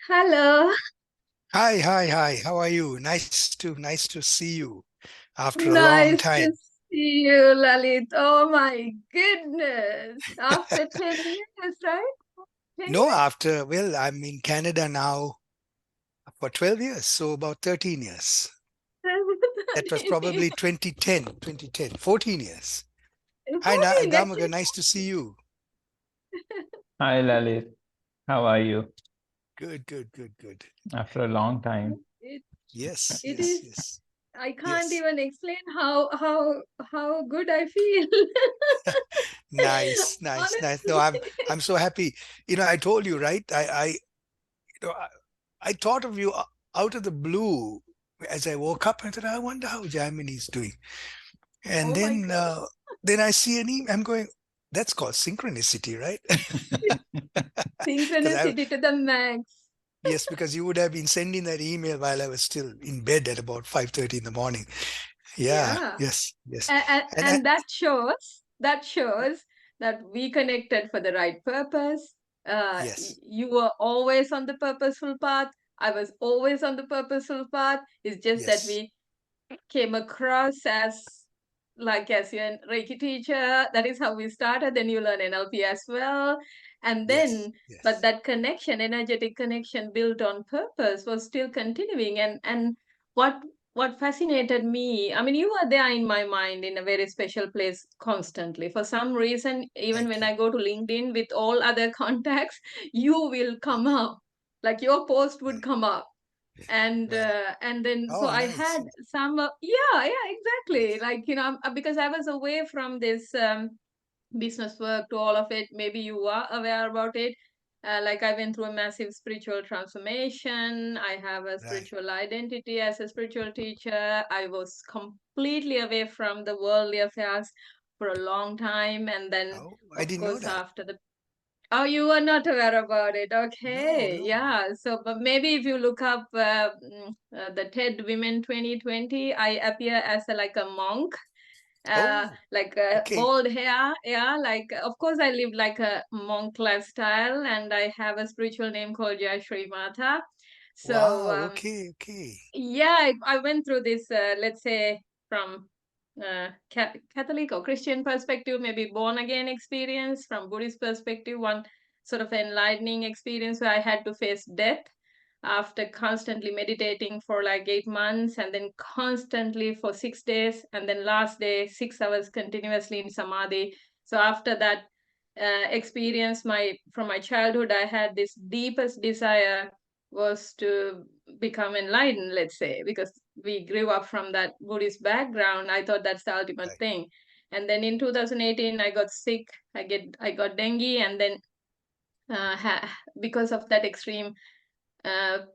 Hello. Hi, hi, hi. How are you? Nice to see you after a long Nice to time. see you, Lalith. Oh my goodness. After 10 years, right? 10 No, years? I'm in Canada now for 12 years, so about 13 years. That was 13 years. probably 2010, 14 years. Hi, 14, Gamaga, actually. nice to see you. Hi Lalith, how are you? Good, good, good, good. After a long time. It, Yes, it yes, is, yes, I can't yes. even explain how good I feel. Nice, nice, nice. No, I'm Honestly. I'm so happy. I told you, right? You know, I, I thought of you out of the blue as I woke up. I thought, I wonder how Jamine's doing. And Oh my God. then I see an email. I'm going, that's called synchronicity, right? Because Synchronicity to the max. yes, because you would have been sending that email while I was still in bed at about 5:30 in the morning. Yeah, Yeah. yes, yes. And And that shows that we connected for the right purpose. yes, You were always on the purposeful path. I was always on the purposeful path. It's just that yes, we came across as your Reiki teacher. That is how we started. Then you learn NLP as well. And yes, then, but yes. that connection, energetic connection built on purpose was still continuing. And what what fascinated me, I mean, you are there in my mind in a very special place constantly. For some reason, even Thank when you. I go to LinkedIn with all other contacts, you will come up. Like your post would Right, come up right. and then so Oh, I nice. had some yeah, exactly, Yes, like because I was away from this business work to all of it. Maybe you are aware about it. Like I went through a massive spiritual transformation. I have a right. spiritual identity as a spiritual teacher. I was completely away from the worldly affairs for a long time, and then Oh, I of didn't know course that. after the Oh, you were not aware about it. No, Okay. no. Yeah. So, but maybe if you look up the TED Women 2020, I appear as like a monk, Oh, like okay. bald hair. Yeah. Like, of course, I live like a monk lifestyle, and I have a spiritual name called Jayashri Mata. So, Wow, okay, okay. yeah, I went through this, let's say, from Catholic or Christian perspective, maybe born again experience, from Buddhist perspective, one sort of enlightening experience where I had to face death after constantly meditating for like 8 months, and then constantly for 6 days, and then last day 6 hours continuously in samadhi. So after that experience, my from my childhood, I had this deepest desire was to become enlightened, let's say, because we grew up from that Buddhist background. I thought that's the ultimate Right. thing. And then in 2018, I got sick. I got dengue, and then because of that extreme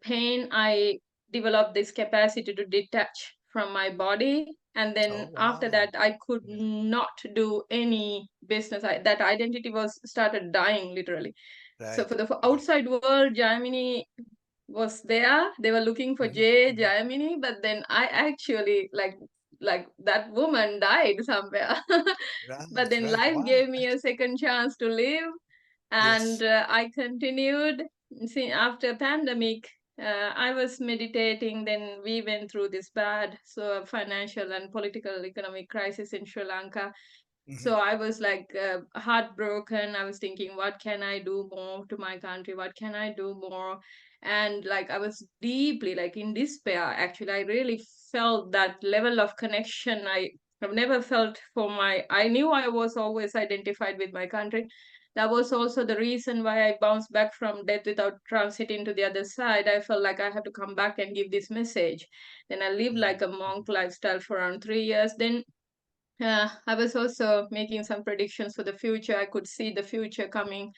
pain, I developed this capacity to detach from my body. And Oh, then after wow. that, I could Yeah. not do any business. That identity was started dying literally. So for Right, the right. outside world, Germany was there. They were looking for Mhm, Jay mhm. Jayamini, but then I actually like that woman died somewhere. But Right, then right. life Wow. gave me a second chance to live, and Yes. I continued. See, after pandemic, I was meditating. Then we went through this bad financial and political economic crisis in Sri Lanka. Hmm. So I was like heartbroken. I was thinking, what can I do more to my country? What can I do more? And like I was deeply like in despair. Actually, I really felt that level of connection have never felt for my. I knew I was always identified with my country. That was also the reason why I bounced back from death without transiting to the other side. I felt like I have to come back and give this message. Then I lived Hmm. like a monk lifestyle for around 3 years. Then I was also making some predictions for the future. I could see the future coming.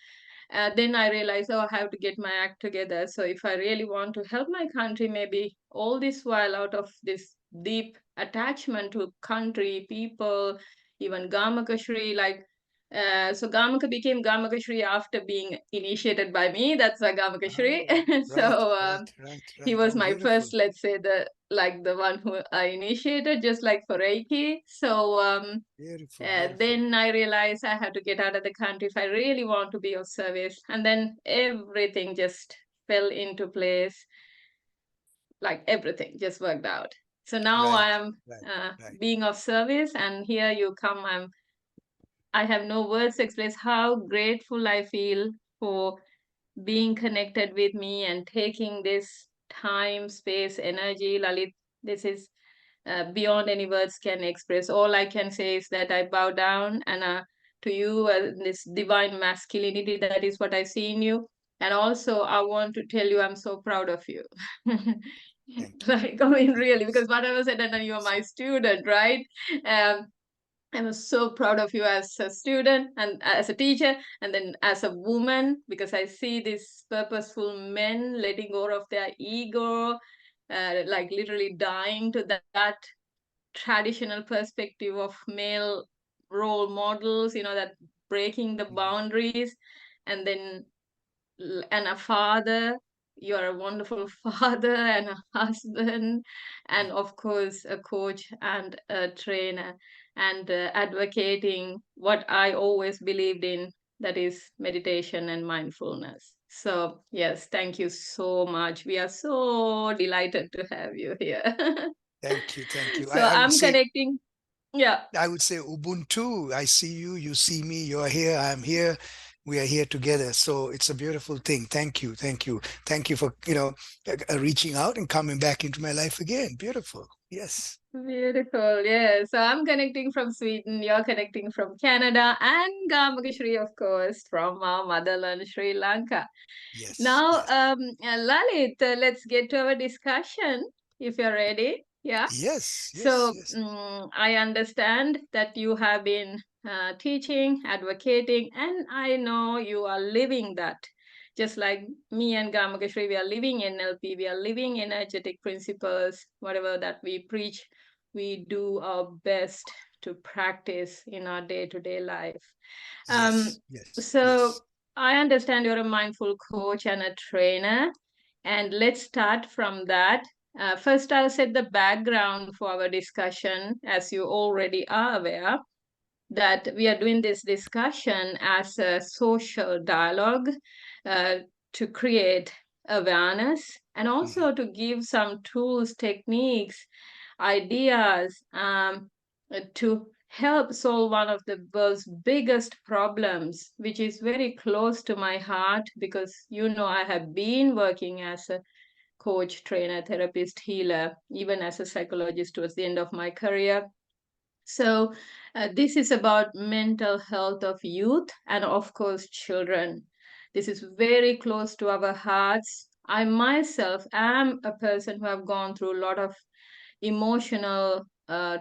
Then I realized, oh, I have to get my act together. So if I really want to help my country, maybe all this while out of this deep attachment to country, people, even Gamakashri, like so Gamaka became Gamakashri after being initiated by me. That's why Oh, Gamakashri. right, So right, right, he right. was Oh, my beautiful. first, let's say, the one who I initiated, just like for Reiki. So Beautiful, beautiful. then I realized I have to get out of the country if I really want to be of service. And then everything just fell into place, like everything just worked out. So now Right, I am right. being of service, and here you come. I have no words to express how grateful I feel for being connected with me and taking this time, space, energy. Lalith, this is beyond any words can express. All I can say is that I bow down and to you, this divine masculinity. That is what I see in you. And also, I want to tell you, I'm so proud of you. Thank you. Like, I mean, Thank you. really, because whatever said, and you are my student, right? Um, I was so proud of you as a student and as a teacher, and then as a woman, because I see these purposeful men letting go of their ego, like literally dying to that traditional perspective of male role models, that breaking the Mhm. boundaries, and then and a father. You are a wonderful father and a husband, and of course a coach and a trainer, and advocating what I always believed in, that is meditation and mindfulness. So yes, thank you so much. We are so delighted to have you here. Thank you. Thank you. So I would I'm say connecting. Yeah. Ubuntu. I see you, you see me, you're here, I'm here. We are here together. So it's a beautiful thing. Thank you. Thank you. Thank you for, reaching out and coming back into my life again. Beautiful. Yes. Beautiful. Yeah. So I'm connecting from Sweden. You're connecting from Canada, and Gamakashri, of course, from our motherland, Sri Lanka. Yes. Now, Yes. Lalit, let's get to our discussion if you're ready. Yeah. Yes. Yes. So Yes. I understand that you have been teaching, advocating, and I know you are living that. Just like me and Gamakashri, we are living NLP, we are living energetic principles, whatever that we preach, we do our best to practice in our day-to-day life. Um, Yes. Yes. so Yes. I understand you're a mindful coach and a trainer, and let's start from that. First, I'll set the background for our discussion, as you already are aware that we are doing this discussion as a social dialogue uh, to create awareness and Mhm. also to give some tools, techniques, ideas to help solve one of the world's biggest problems, which is very close to my heart because I have been working as a coach, trainer, therapist, healer, even as a psychologist towards the end of my career. So, this is about mental health of youth and, of course, children. This is very close to our hearts. I myself am a person who have gone through a lot of emotional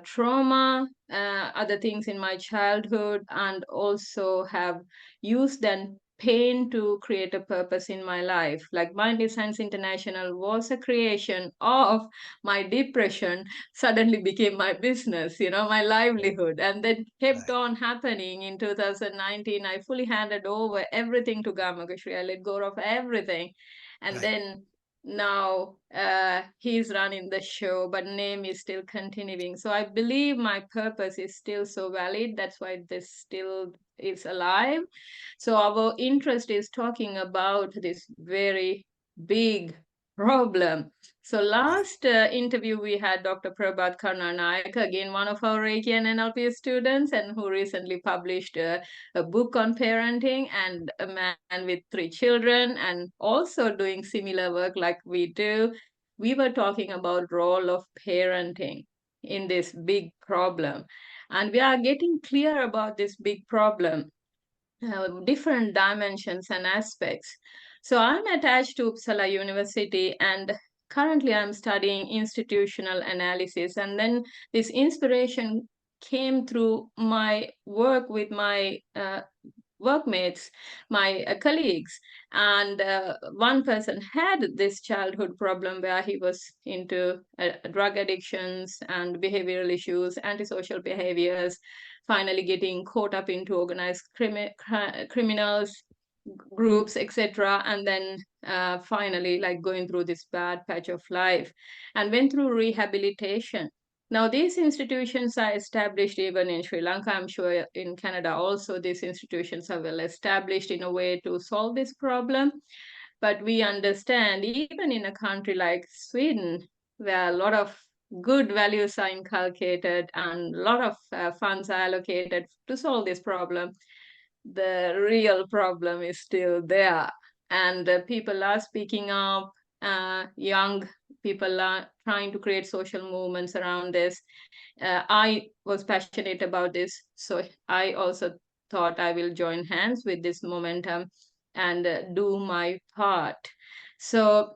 trauma, other things in my childhood, and also have used and pain to create a purpose in my life. Like Mind Science International was a creation of my depression, suddenly became my business, my Right. livelihood, and then kept Right. on happening. In 2019, I fully handed over everything to Gamakashri. I let go of everything. And Right. then now he's running the show, but name is still continuing. So I believe my purpose is still so valid. That's why this still is alive. So our interest is talking about this very big problem. So Right. last interview we had Dr. Prabhat Karnanaik, again one of our Reiki and NLP students, and who recently published a book on parenting, and a man with 3 children, and also doing similar work like we do. We were talking about role of parenting in this big problem, and we are getting clear about this big problem, different dimensions and aspects. So I'm attached to Uppsala University, and currently I'm studying institutional analysis. And then this inspiration came through my work with my workmates, my colleagues. And one person had this childhood problem where he was into drug addictions and behavioral issues, antisocial behaviors, finally getting caught up into organized criminals groups, etc., and then finally like going through this bad patch of life, and went through rehabilitation. Now these institutions are established even in Sri Lanka. I'm sure in Canada also these institutions are well established in a way to solve this problem. But we understand, even in a country like Sweden, where a lot of good values are inculcated and a lot of funds are allocated to solve this problem, the real problem is still there. And people are speaking up, young people are trying to create social movements around this. I was passionate about this, so I also thought I will join hands with this momentum and do my part. So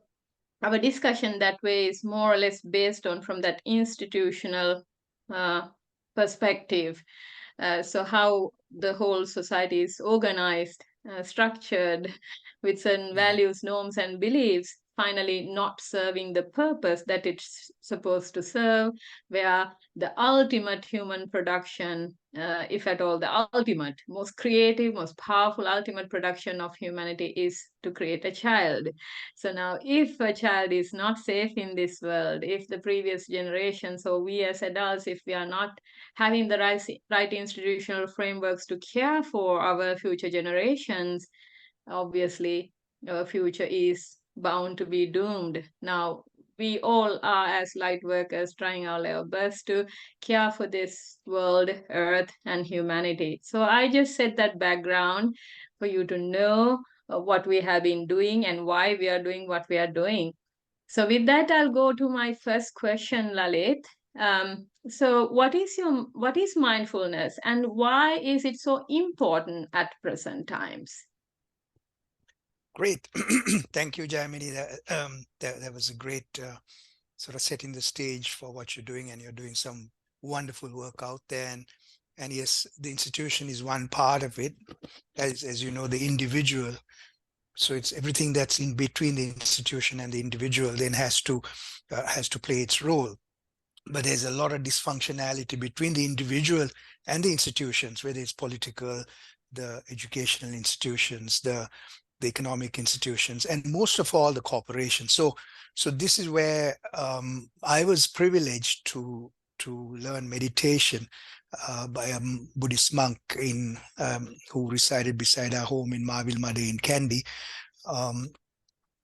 our discussion that way is more or less based on from that institutional uh, perspective. So how the whole society is organized, structured with certain values, norms, and beliefs, finally not serving the purpose that it's supposed to serve, where the ultimate human production, if at all the ultimate, most creative, most powerful, ultimate production of humanity is to create a child. So now, if a child is not safe in this world, if the previous generations or we as adults, if we are not having the right institutional frameworks to care for our future generations, obviously our future is bound to be doomed. Now, we all are, as light workers, trying our level best to care for this world, earth, and humanity. So I just set that background for you to know what we have been doing and why we are doing what we are doing. So with that, I'll go to my first question, Lalith. So what is mindfulness and why is it so important at present times? Great. Thank you, Jamini. That was a great sort of setting the stage for what you're doing, and you're doing some wonderful work out there. And yes, the institution is one part of it, as you know, the individual. So it's everything that's in between the institution and the individual then has to play its role. But there's a lot of dysfunctionality between the individual and the institutions, whether it's political, the educational institutions, the economic institutions, and most of all the corporations. So this is where I was privileged to learn meditation by a Buddhist monk who resided beside our home in Marville Made in Kandy,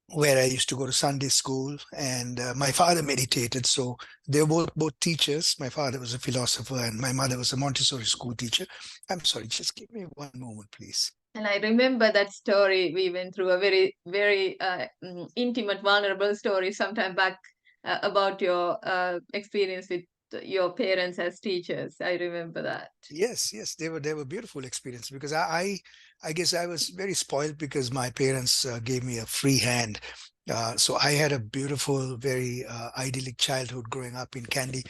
where I used to go to Sunday school, and my father meditated. So they were both teachers. My father was a philosopher and my mother was a Montessori school teacher. I'm sorry, just give me one moment, please. And I remember that story. We went through a very, very intimate, vulnerable story sometime back about your experience with your parents as teachers. I remember that. Yes, they were beautiful experience, because I guess I was very spoiled because my parents gave me a free hand. So I had a beautiful, very idyllic childhood growing up in Kandy,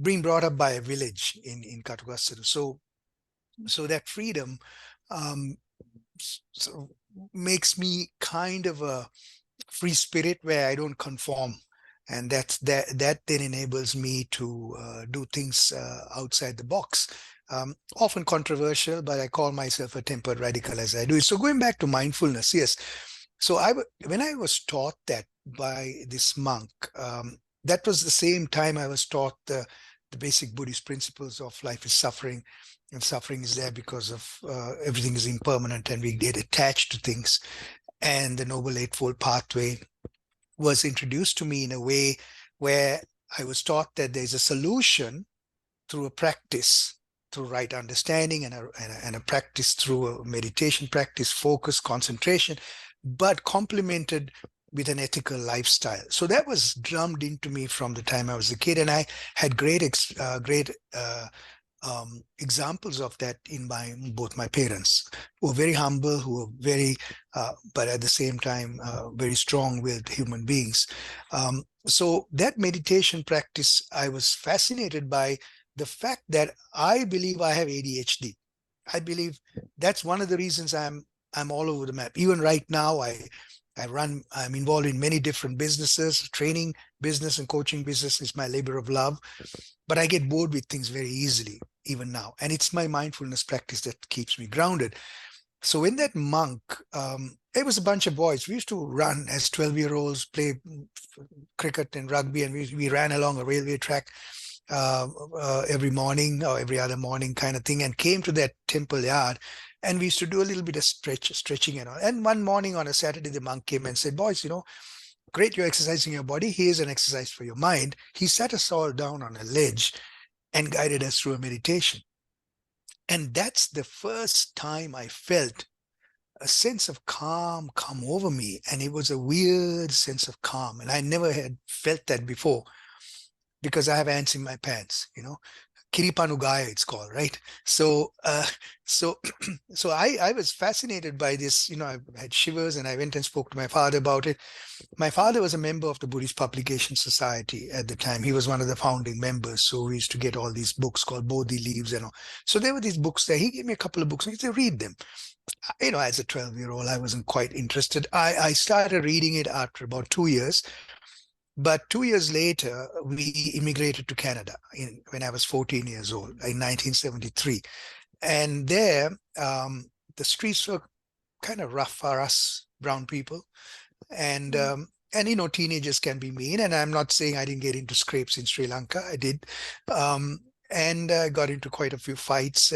being brought up by a village in Katugassadu. So that freedom so makes me kind of a free spirit where I don't conform, and that then enables me to do things outside the box. Often controversial, but I call myself a tempered radical as I do it. So going back to mindfulness, yes. So when I was taught that by this monk, that was the same time I was taught the basic Buddhist principles of life is suffering, and suffering is there because of everything is impermanent and we get attached to things. And the Noble Eightfold Pathway was introduced to me in a way where I was taught that there's a solution through a practice, through right understanding, and a practice through a meditation practice, focus, concentration, but complemented with an ethical lifestyle. So that was drummed into me from the time I was a kid, and I had great examples of that in both my parents, who were very humble, who were very, but at the same time, very strong-willed human beings. So that meditation practice, I was fascinated by the fact that I believe I have ADHD. I believe that's one of the reasons I'm all over the map. Even right now, I'm involved in many different businesses. Training business and coaching business is my labor of love, but I get bored with things very easily, even now. And it's my mindfulness practice that keeps me grounded. So when that monk, it was a bunch of boys. We used to run as 12-year-olds, play cricket and rugby, and we ran along a railway track every morning or every other morning kind of thing, and came to that temple yard. And we used to do a little bit of stretching and all. And one morning on a Saturday, the monk came and said, boys, great, you're exercising your body. Here's an exercise for your mind. He sat us all down on a ledge and guided us through a meditation. And that's the first time I felt a sense of calm come over me. And it was a weird sense of calm. And I never had felt that before because I have ants in my pants, Kiripanugaya, it's called, right? So, so, so I was fascinated by this. I had shivers, and I went and spoke to my father about it. My father was a member of the Buddhist Publication Society at the time. He was one of the founding members. So we used to get all these books called Bodhi Leaves and all. So there were these books there. He gave me a couple of books. And he said, read them. As a 12-year-old, I wasn't quite interested. I started reading it after about 2 years. But 2 years later, we immigrated to Canada when I was 14 years old in 1973. And there, the streets were kind of rough for us brown people. And teenagers can be mean. And I'm not saying I didn't get into scrapes in Sri Lanka. I did. And I got into quite a few fights.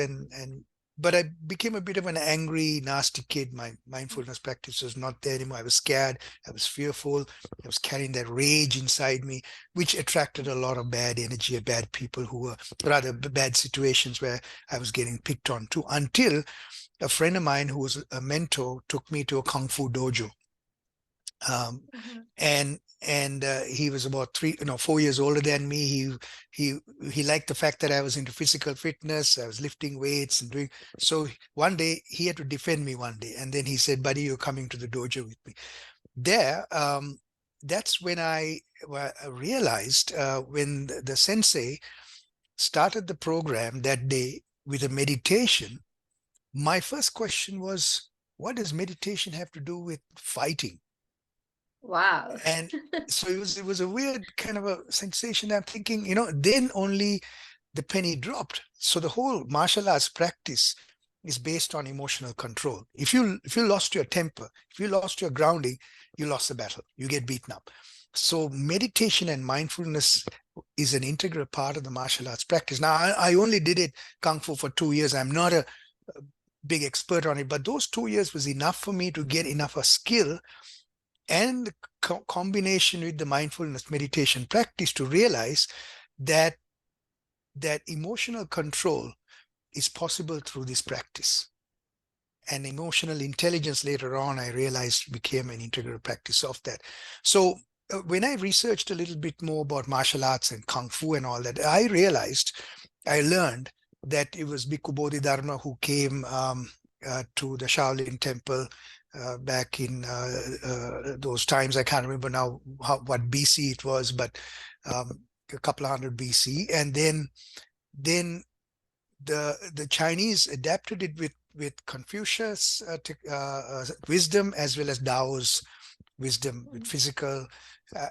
But I became a bit of an angry, nasty kid. My mindfulness practice was not there anymore. I was scared. I was fearful. I was carrying that rage inside me, which attracted a lot of bad energy, bad people who were rather bad situations where I was getting picked on too, until a friend of mine who was a mentor took me to a Kung Fu dojo. And he was about 4 years older than me. He liked the fact that I was into physical fitness. I was lifting weights and doing. So one day he had to defend me one day, and then he said, "Buddy, you're coming to the dojo with me." There, that's when I realized when the sensei started the program that day with a meditation. My first question was, "What does meditation have to do with fighting?" Wow. And so it was a weird kind of a sensation. I'm thinking, then only the penny dropped. So the whole martial arts practice is based on emotional control. If you lost your temper, if you lost your grounding, you lost the battle. You get beaten up. So meditation and mindfulness is an integral part of the martial arts practice. Now, I only did it Kung Fu for 2 years. I'm not a big expert on it, but those 2 years was enough for me to get enough a skill and the combination with the mindfulness meditation practice to realize that emotional control is possible through this practice. And emotional intelligence later on, I realized, became an integral practice of that. So when I researched a little bit more about martial arts and Kung Fu and all that, I learned that it was Bhikkhu Bodhidharma who came to the Shaolin temple back in those times. I can't remember now what BC it was, but a couple of hundred BC. And then the Chinese adapted it with Confucius wisdom, as well as Tao's wisdom with physical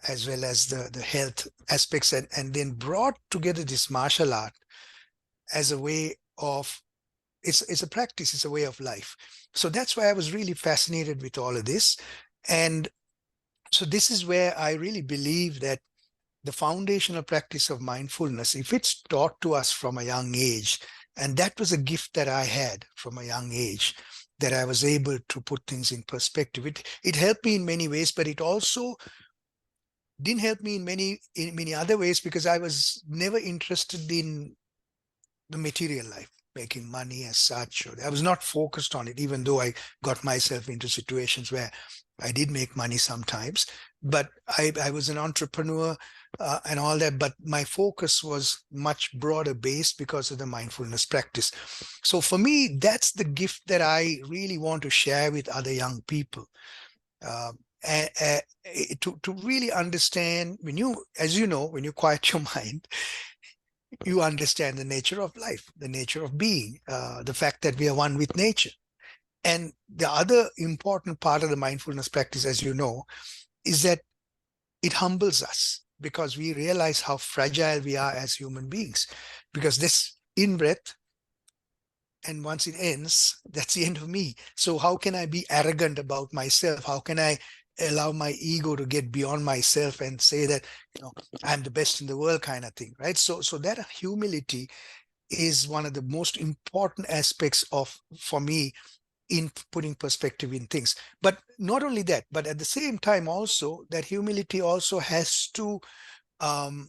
as well as the health aspects, and then brought together this martial art as a way of it's a practice, it's a way of life. So that's why I was really fascinated with all of this. And so this is where I really believe that the foundational practice of mindfulness, if it's taught to us from a young age, and that was a gift that I had from a young age, that I was able to put things in perspective. It helped me in many ways, but it also didn't help me in many other ways, because I was never interested in the material life, making money as such. Or I was not focused on it, even though I got myself into situations where I did make money sometimes. But I was an entrepreneur and all that, but my focus was much broader based because of the mindfulness practice. So for me, that's the gift that I really want to share with other young people. To really understand, when you quiet your mind, you understand the nature of life, the nature of being, the fact that we are one with nature. And the other important part of the mindfulness practice, as you know, is that it humbles us, because we realize how fragile we are as human beings. Because this in-breath, and once it ends, that's the end of me. So how can I be arrogant about myself? How can I allow my ego to get beyond myself and say that, I'm the best in the world, kind of thing, right? So that humility is one of the most important aspects for me, in putting perspective in things. But not only that, but at the same time also, that humility also has to um,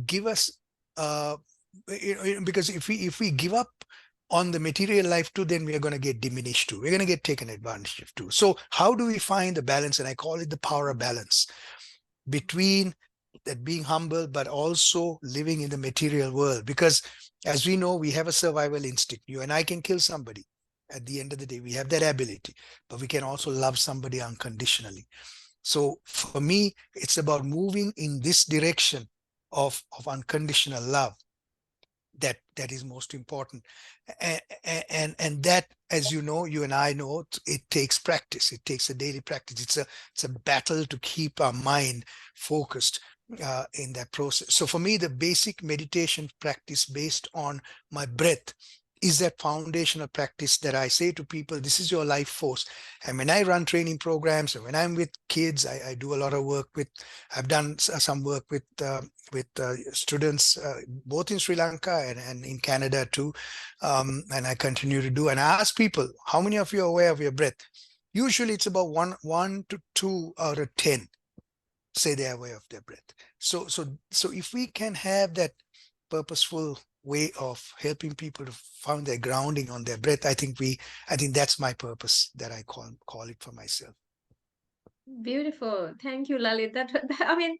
give us, because if we give up on the material life too, then we are going to get diminished too. We're going to get taken advantage of too. So how do we find the balance? And I call it the power of balance between that being humble, but also living in the material world. Because as we know, we have a survival instinct. You and I can kill somebody. At the end of the day, we have that ability, but we can also love somebody unconditionally. So for me, it's about moving in this direction of unconditional love. That is most important. And that, as you know, you and I know, it takes practice. It takes a daily practice. It's a battle to keep our mind focused in that process. So for me, the basic meditation practice based on my breath is that foundational practice that I say to people, this is your life force. And when I run training programs, and when I'm with kids, I do a lot of work with, I've done some work with students, both in Sri Lanka and in Canada too. And I continue to do, and I ask people, how many of you are aware of your breath? Usually it's about one to two out of 10 say they're aware of their breath. So if we can have that purposeful way of helping people to find their grounding on their breath, I think that's my purpose that I call it for myself. Beautiful. Thank you, Lalit. I mean,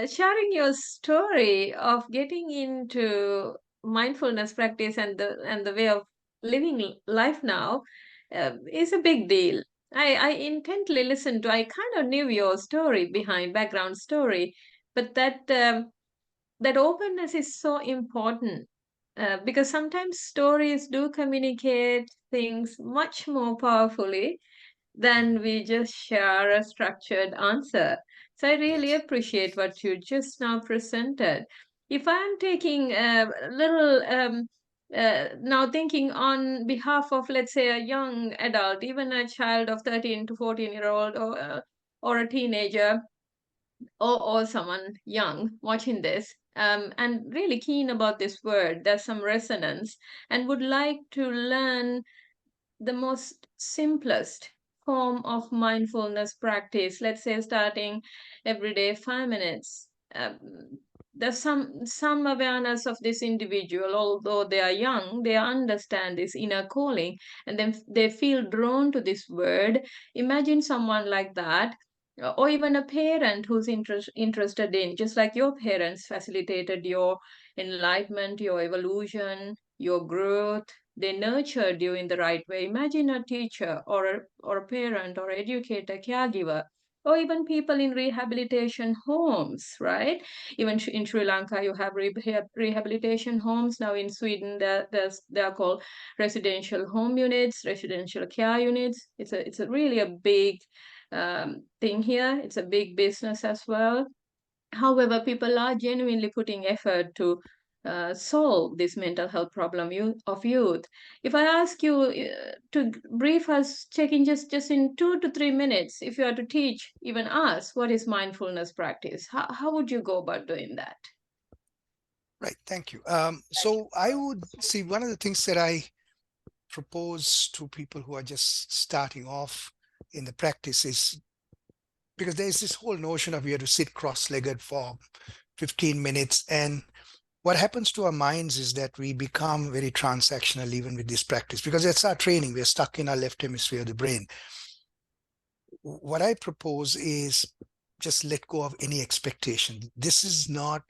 sharing your story of getting into mindfulness practice and the way of living life now is a big deal. I intently listened to. I kind of knew your story behind background story, but that openness is so important because sometimes stories do communicate things much more powerfully than we just share a structured answer. So I really Yes. appreciate what you just now presented. If I'm taking a little, now thinking on behalf of, let's say, a young adult, even a child of 13 to 14-year-old or a teenager or someone young watching this and really keen about this word, there's some resonance and would like to learn the most simplest form of mindfulness practice, let's say starting every day 5 minutes. There's some awareness of this individual, although they are young, they understand this inner calling, and then they feel drawn to this word. Imagine someone like that, or even a parent who's interested in, just like your parents facilitated your enlightenment, your evolution, your growth. They nurtured you in the right way. Imagine a teacher or a parent or educator, caregiver, or even people in rehabilitation homes, right? Even in Sri Lanka, you have rehabilitation homes. Now in Sweden, they are called residential home units, residential care units. It's a really a big thing here. It's a big business as well. However, people are genuinely putting effort to solve this mental health problem of youth. If I ask you to brief us, check in just in 2 to 3 minutes, if you are to teach even us what is mindfulness practice, how would you go about doing that? Right. Thank you. So I would see, one of the things that I propose to people who are just starting off in the practice is, because there's this whole notion of you have to sit cross-legged for 15 minutes. And what happens to our minds is that we become very transactional even with this practice, because it's our training. We're stuck in our left hemisphere of the brain. What I propose is just let go of any expectation. This is not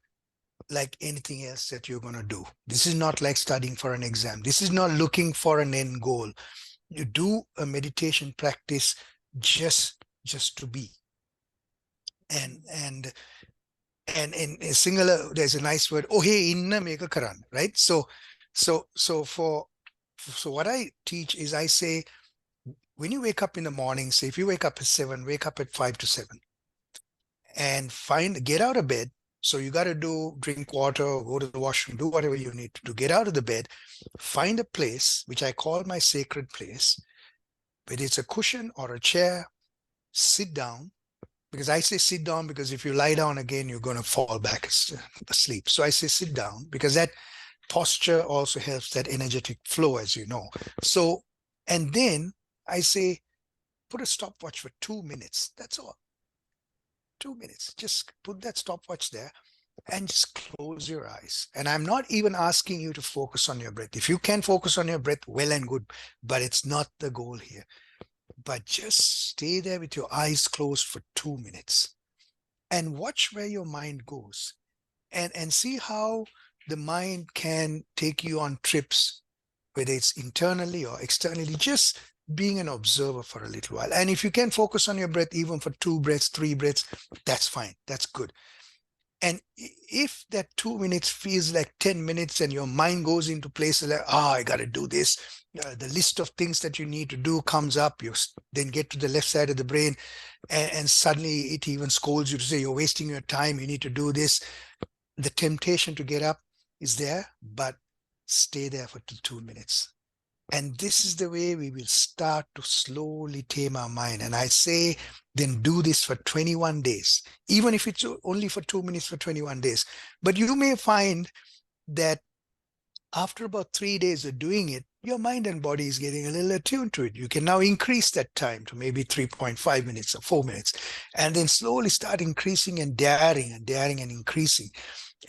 like anything else that you're going to do. This is not like studying for an exam. This is not looking for an end goal. You do a meditation practice just to be. And in singular, there's a nice word, oh hey, inna meka karan, right? So what I teach is, I say, when you wake up in the morning, say if you wake up at 7, wake up at 5 to 7 and get out of bed. So you got to drink water, go to the washroom, do whatever you need to do. Get out of the bed, find a place, which I call my sacred place, whether it's a cushion or a chair, sit down. Because I say sit down, because if you lie down again, you're going to fall back asleep. So I say sit down, because that posture also helps that energetic flow, as you know. So, and then I say, put a stopwatch for 2 minutes. That's all. 2 minutes. Just put that stopwatch there and just close your eyes. And I'm not even asking you to focus on your breath. If you can focus on your breath, well and good, but it's not the goal here. But just stay there with your eyes closed for 2 minutes and watch where your mind goes, and see how the mind can take you on trips, whether it's internally or externally, just being an observer for a little while. And if you can focus on your breath, even for 2 breaths, 3 breaths, that's fine. That's good. And if that 2 minutes feels like 10 minutes and your mind goes into places like, I got to do this, the list of things that you need to do comes up, you then get to the left side of the brain, and suddenly it even scolds you to say, you're wasting your time, you need to do this. The temptation to get up is there, but stay there for 2 minutes. And this is the way we will start to slowly tame our mind. And I say, then do this for 21 days, even if it's only for 2 minutes for 21 days. But you may find that after about 3 days of doing it, your mind and body is getting a little attuned to it. You can now increase that time to maybe 3.5 minutes or 4 minutes, and then slowly start increasing and daring and increasing.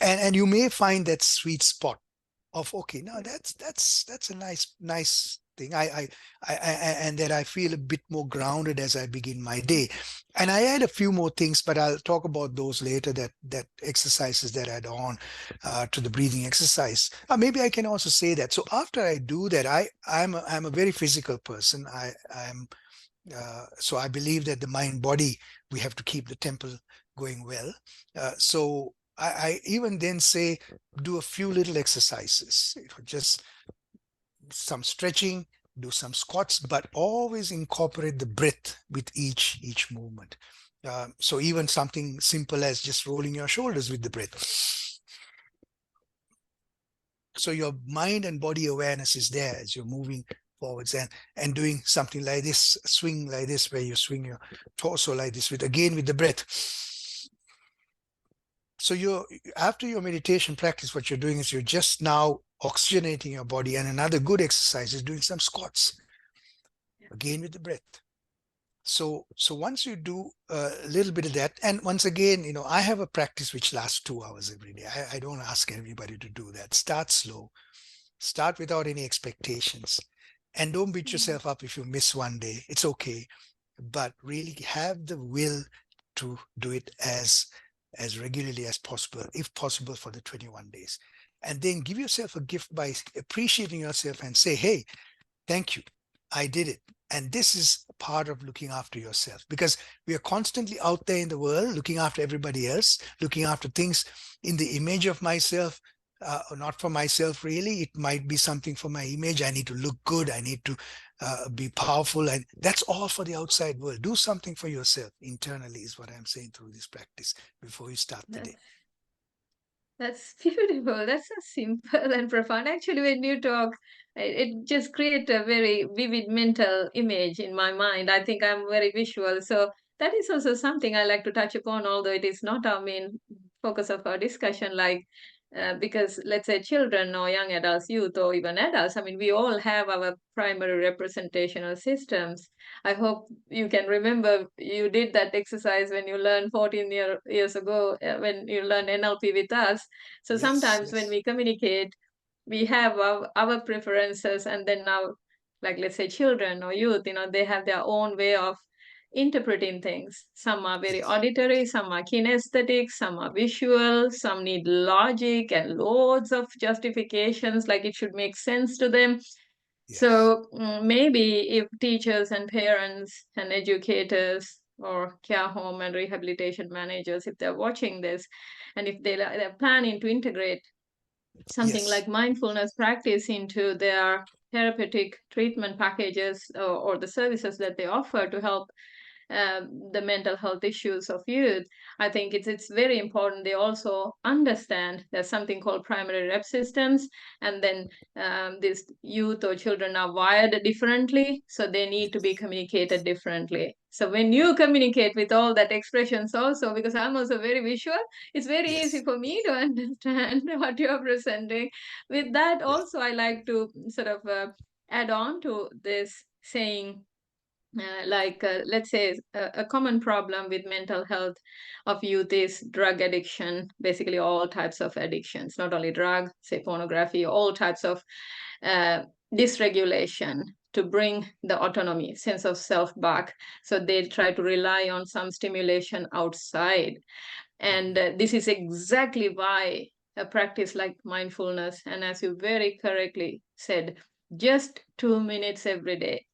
And you may find that sweet spot of, okay, now that's a nice thing. I and that I feel a bit more grounded as I begin my day. And I add a few more things, but I'll talk about those later, that exercises that add on to the breathing exercise. Maybe I can also say that. So after I do that, I'm a very physical person. I'm so I believe that the mind body, we have to keep the temple going well. So I even then say, do a few little exercises, just some stretching, do some squats, but always incorporate the breath with each movement. So even something simple as just rolling your shoulders with the breath. So your mind and body awareness is there as you're moving forwards, and doing something like this, swing like this, where you swing your torso like this with the breath. So after your meditation practice, what you're doing is you're just now oxygenating your body. And another good exercise is doing some squats, again with the breath. So once you do a little bit of that, and once again, I have a practice which lasts 2 hours every day. I don't ask everybody to do that. Start slow, start without any expectations, and don't beat yourself up if you miss one day. It's okay, but really have the will to do it as regularly as possible, if possible, for the 21 days. And then give yourself a gift by appreciating yourself and say, hey, thank you, I did it. And this is part of looking after yourself, because we are constantly out there in the world looking after everybody else, looking after things in the image of myself, or not for myself really. It might be something for my image. I need to look good, I need to be powerful, and that's all for the outside world. Do something for yourself internally, is what I'm saying through this practice before you start the day. That's beautiful. That's so simple and profound. Actually, when you talk, it just creates a very vivid mental image in my mind. I think I'm very visual. So that is also something I like to touch upon, although it is not our main focus of our discussion. Because let's say children or young adults, youth, or even adults, I mean, we all have our primary representational systems. I hope you can remember you did that exercise when you learned 14 years ago, when you learned NLP with us. So sometimes when we communicate, we have our preferences, and then now, like let's say children or youth, they have their own way of interpreting things. Some are very auditory, some are kinesthetic, some are visual, some need logic and loads of justifications, like it should make sense to them. So maybe if teachers and parents and educators or care home and rehabilitation managers, if they're watching this, and if they're planning to integrate something like mindfulness practice into their therapeutic treatment packages, or the services that they offer to help the mental health issues of youth, I think it's very important they also understand there's something called primary rep systems, and then these youth or children are wired differently, so they need to be communicated differently. So when you communicate with all that expressions also, because I'm also very visual, it's very easy Yes. for me to understand what you're presenting. With that Yes. also, I like to sort of add on to this saying, let's say a common problem with mental health of youth is drug addiction, basically all types of addictions, not only drug, say pornography, all types of uh, dysregulation to bring the autonomy, sense of self back. So they try to rely on some stimulation outside. And this is exactly why a practice like mindfulness, and as you very correctly said, just 2 minutes every day,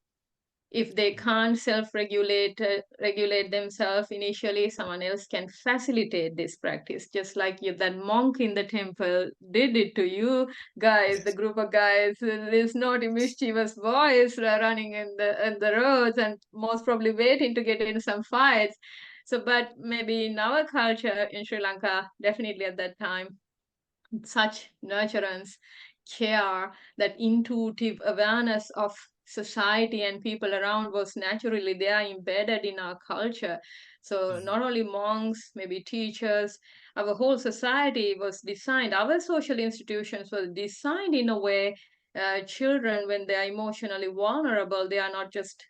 if they can't regulate themselves initially, someone else can facilitate this practice, just like that monk in the temple did it to you guys, the Yes. group of guys. There's not a mischievous boys running in the roads and most probably waiting to get in some fights. So but maybe in our culture in Sri Lanka, definitely at that time, such nurturance, care, that intuitive awareness of society and people around was naturally there, embedded in our culture. So Mhm. not only monks, maybe teachers, our whole society was designed, our social institutions were designed in a way, children, when they are emotionally vulnerable, they are not just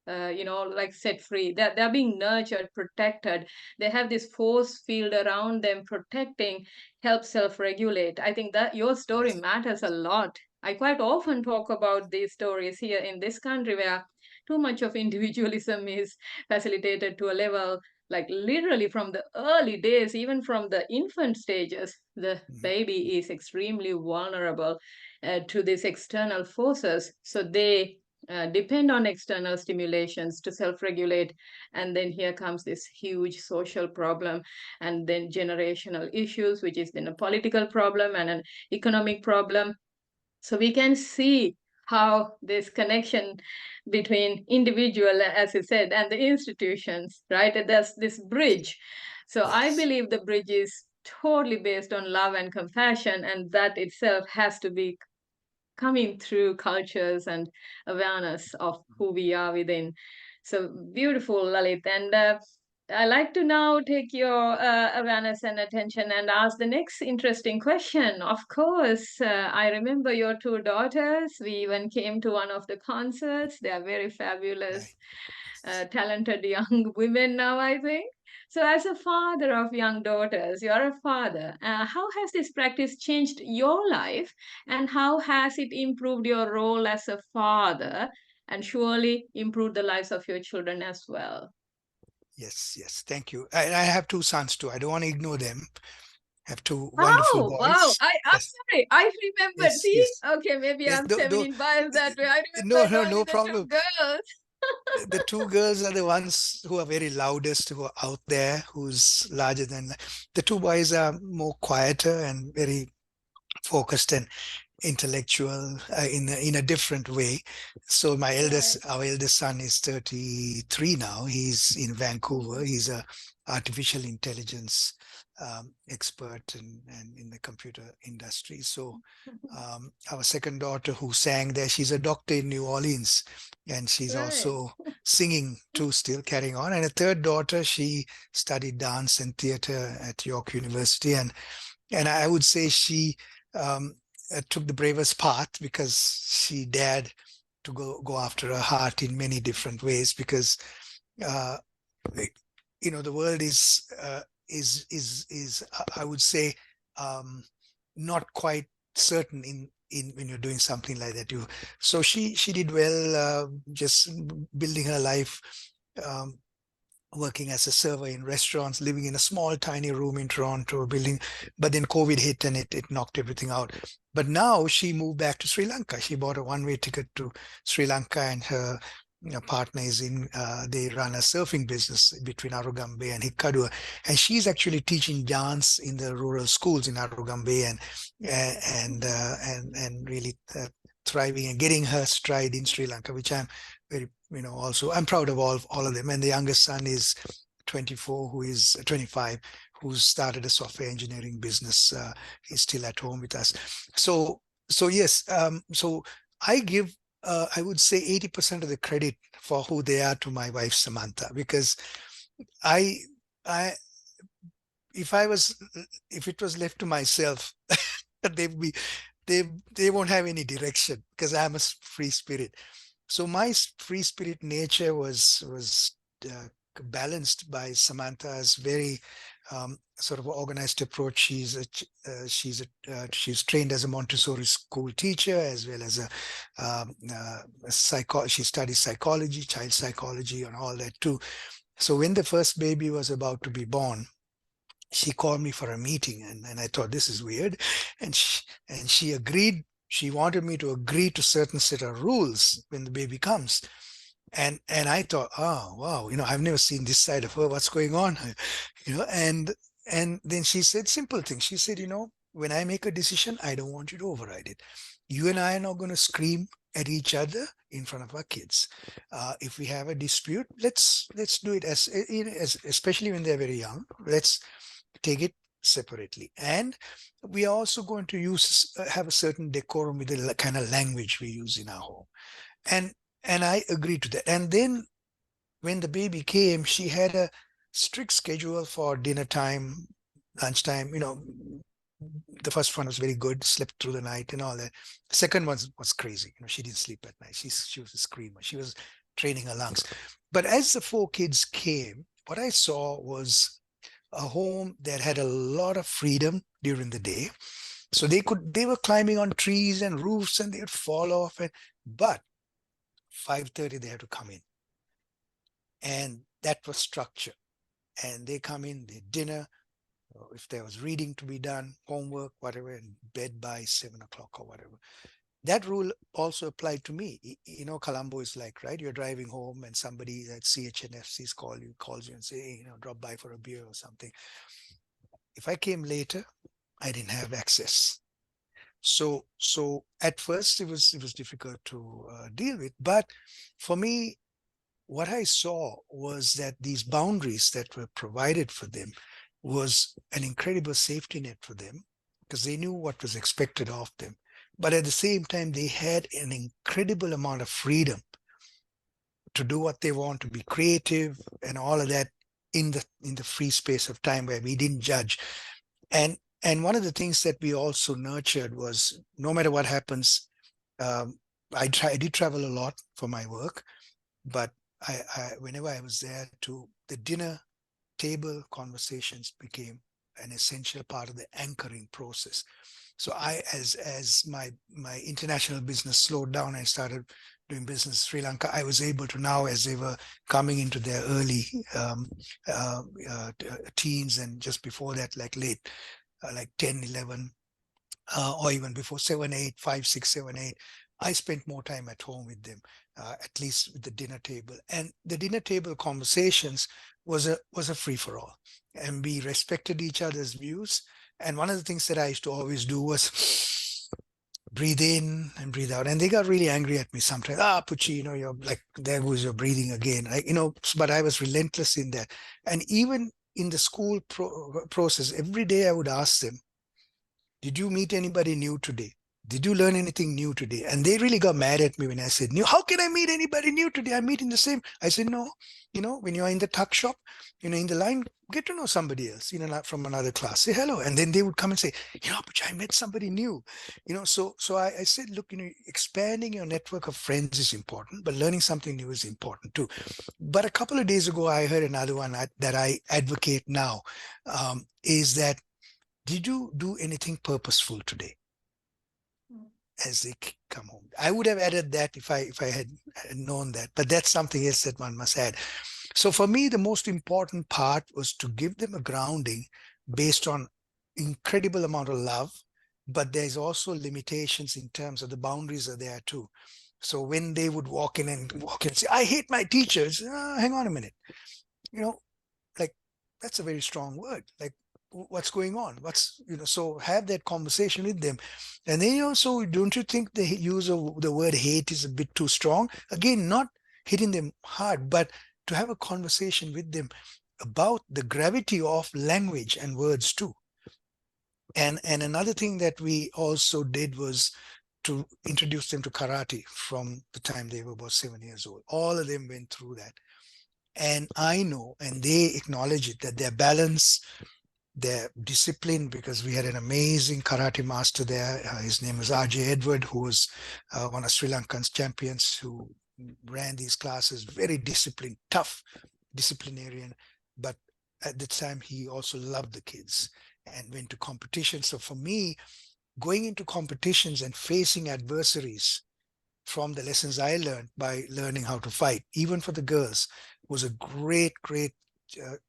like set free. They're being nurtured, protected. They have this force field around them protecting, help self-regulate. I think that your story Yes. matters a lot. I quite often talk about these stories here in this country where too much of individualism is facilitated to a level, like literally from the early days, even from the infant stages, the Mhm. baby is extremely vulnerable to these external forces. So they depend on external stimulations to self-regulate, and then here comes this huge social problem, and then generational issues, which is then a political problem and an economic problem. So we can see how this connection between individual, as you said, and the institutions, right? There's this bridge. So I Yes. believe the bridge is totally based on love and compassion, and that itself has to be coming through cultures and awareness of who we are within. So beautiful, Lalit. And I like to now take your awareness and attention and ask the next interesting question. Of course, I remember your two daughters. We even came to one of the concerts. They are very fabulous, Right. Yes. talented young women now, I think. So, as a father of young daughters, you're a father. How has this practice changed your life, and how has it improved your role as a father, and surely improved the lives of your children as well? Yes. Yes. Thank you. I have two sons too. I don't want to ignore them. I have two wonderful Oh, wow. boys. I'm Yes. sorry. I remembered. Yes. See? Yes. Okay, maybe Yes. I'm feminine biased that way. I No, remembered no, only no the two problem. girls. The two girls are the ones who are very loudest, who are out there, who's larger than the two boys are more quieter and very focused and intellectual in a different way. So Right. our eldest son is 33 now. He's in Vancouver. Mhm. He's a artificial intelligence expert and in the computer industry. So our second daughter who sang there, she's a doctor in New Orleans, and she's Right. also singing too, still carrying on. And a third daughter, she studied dance and theater at York University, and I would say she um, took the bravest path because she dared to go after her heart in many different ways. Because uh, the world is I would say um, not quite certain in when you're doing something like that. So she did well, just building her life. Um, Working as a server in restaurants, living in a small tiny room in Toronto, building, but then COVID hit and it knocked everything out. But now she moved back to Sri Lanka. She bought a one-way ticket to Sri Lanka, and her partner is they run a surfing business between Arugambe and Hikkadua, and she's actually teaching dance in the rural schools in Arugambe, and really thriving and getting her stride in Sri Lanka, which I'm very, also I'm proud of all of them. And the youngest son is 24, who is 25, who's started a software engineering business. He's still at home with us. So yes, so I give, I would say 80% of the credit for who they are to my wife Samantha, because I I if I was if it was left to myself, they'd be they they won't have any direction, because I'm a free spirit. So my free spirit nature was uh, balanced by Samantha's very sort of organized approach. She's trained as a Montessori school teacher, as well as she studies psychology, child psychology, and all that too. So when the first baby was about to be born, she called me for a meeting, and I thought, this is weird. And she agreed. She wanted me to agree to certain set of rules when the baby comes. And I thought, oh wow, I've never seen this side of her. What's going on? And then she said simple things. She said, when I make a decision, I don't want you to override it. You and I are not going to scream at each other in front of our kids. If we have a dispute, let's do it as especially when they're very young. Let's take it separately. And we are also going to have a certain decorum with the kind of language we use in our home. And I agreed to that. And then when the baby came, she had a strict schedule for dinner time, lunchtime. The first one was very good, slept through the night and all that. The second one was crazy. She didn't sleep at night. She was a screamer. She was training her lungs. But as the 4 kids came, what I saw was a home that had a lot of freedom during the day. So they were climbing on trees and roofs, and they'd fall off. But 5:30 they had to come in, and that was structure. And they come in, they dinner, or if there was reading to be done, homework, whatever, and bed by 7 o'clock or whatever. That rule also applied to me. Colombo is like, right? You're driving home and somebody at CHNFC's calls you and say, hey, drop by for a beer or something. If I came later, I didn't have access. So at first it was difficult to deal with. But for me, what I saw was that these boundaries that were provided for them was an incredible safety net for them, because they knew what was expected of them. But at the same time, they had an incredible amount of freedom to do what they want, to be creative and all of that in the free space of time where we didn't judge. And one of the things that we also nurtured was, no matter what happens, I did travel a lot for my work, but whenever I was there, the dinner table conversations became an essential part of the anchoring process. So as my international business slowed down, I started doing business in Sri Lanka. I was able to now, as they were coming into their early teens, and just before that, like late, like 10, 11, or even before 7, 8, 5, 6, 7, 8, I spent more time at home with them, at least with the dinner table. And the dinner table conversations was a free for all, and we respected each other's views. And one of the things that I used to always do was breathe in and breathe out. And they got really angry at me sometimes. Puchi, you're like, there goes your breathing again. But I was relentless in that. And even in the school process, every day I would ask them, did you meet anybody new today? Did you learn anything new today? And they really got mad at me when I said new. How can I meet anybody new today? I'm meeting the same. I said, no, when you're in the tuck shop, in the line, get to know somebody else, not from another class. Say hello. And then they would come and say, but I met somebody new. So I said, look, expanding your network of friends is important, but learning something new is important too. But a couple of days ago, I heard another one that I advocate now, is that, did you do anything purposeful today? As they come home, I would have added that if I had known that, but that's something else that one must add. So for me, the most important part was to give them a grounding based on incredible amount of love, but there's also limitations in terms of the boundaries are there too. So when they would walk in and say, I hate my teachers, hang on a minute, like, that's a very strong word. Like, what's going on? So have that conversation with them. And then, so don't you think the use of the word hate is a bit too strong? Again, not hitting them hard, but to have a conversation with them about the gravity of language and words too. And another thing that we also did was to introduce them to karate from the time they were about 7 years old. All of them went through that. And I know, and they acknowledge it, that their balance, their discipline, because we had an amazing karate master there. His name was RJ Edward, who was one of Sri Lankan's champions, who ran these classes, very disciplined, tough disciplinarian. But at the time, he also loved the kids and went to competitions. So for me, going into competitions and facing adversaries from the lessons I learned by learning how to fight, even for the girls, was a great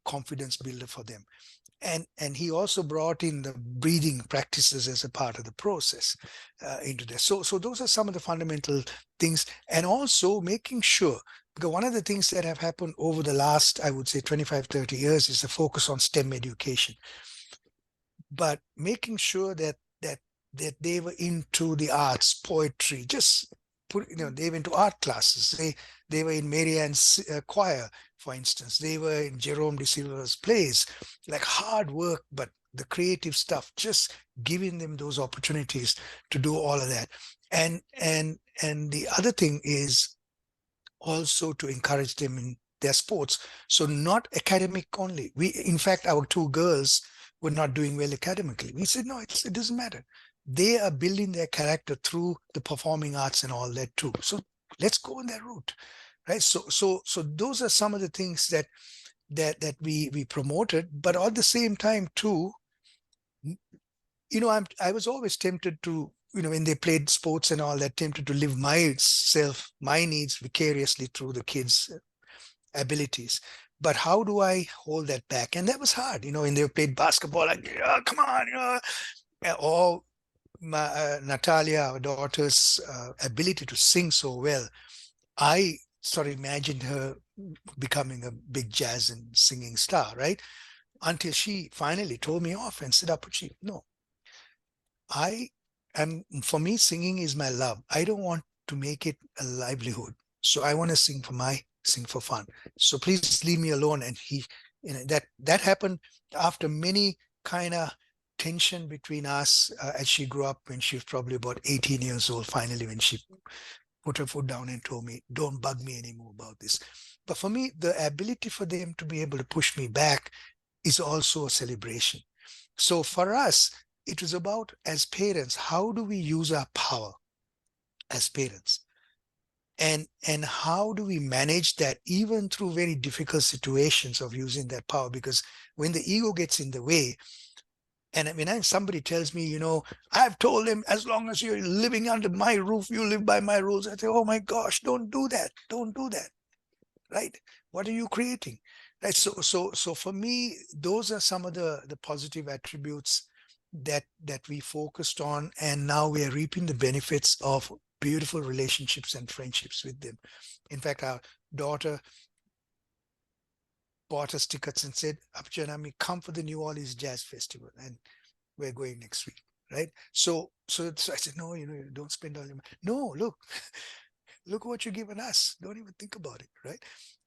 confidence builder for them. And he also brought in the breathing practices as a part of the process into this. So those are some of the fundamental things, and also making sure, because one of the things that have happened over the last, I would say 25-30 years, is the focus on STEM education, but making sure that they were into the arts, poetry, just they went to art classes. They were in Marianne's choir, for instance. They were in Jerome de Silva's plays, like hard work, but the creative stuff, just giving them those opportunities to do all of that. And the other thing is also to encourage them in their sports. So not academic only. In fact, our two girls were not doing well academically. We said, no, it doesn't matter. They are building their character through the performing arts and all that too. So let's go on that route, right? So those are some of the things that we promoted. But at the same time too, I was always tempted to, when they played sports and all that, tempted to live my needs vicariously through the kids' abilities. But how do I hold that back? And that was hard, when they played basketball, like, come on, or Natalia, our daughter's ability to sing so well. I sort of imagined her becoming a big jazz and singing star, right? Until she finally told me off and said, Apuchi, no, for me, singing is my love. I don't want to make it a livelihood. So I want to sing for fun. So please leave me alone. And that happened after many kind of tension between us as she grew up, when she was probably about 18 years old, finally, when she put her foot down and told me, don't bug me anymore about this. But for me, the ability for them to be able to push me back is also a celebration. So for us, it was about, as parents, how do we use our power as parents? And how do we manage that even through very difficult situations of using that power? Because when the ego gets in the way, and when somebody tells me, I've told them, as long as you're living under my roof, you live by my rules. I say, oh my gosh, don't do that. Don't do that. Right? What are you creating? Right. So for me, those are some of the positive attributes that we focused on, and now we are reaping the benefits of beautiful relationships and friendships with them. In fact, our daughter bought us tickets and said, Apjanami, come for the New Orleans Jazz Festival, and we're going next week, right? So I said, no, don't spend all your money. No, look what you've given us. Don't even think about it, right?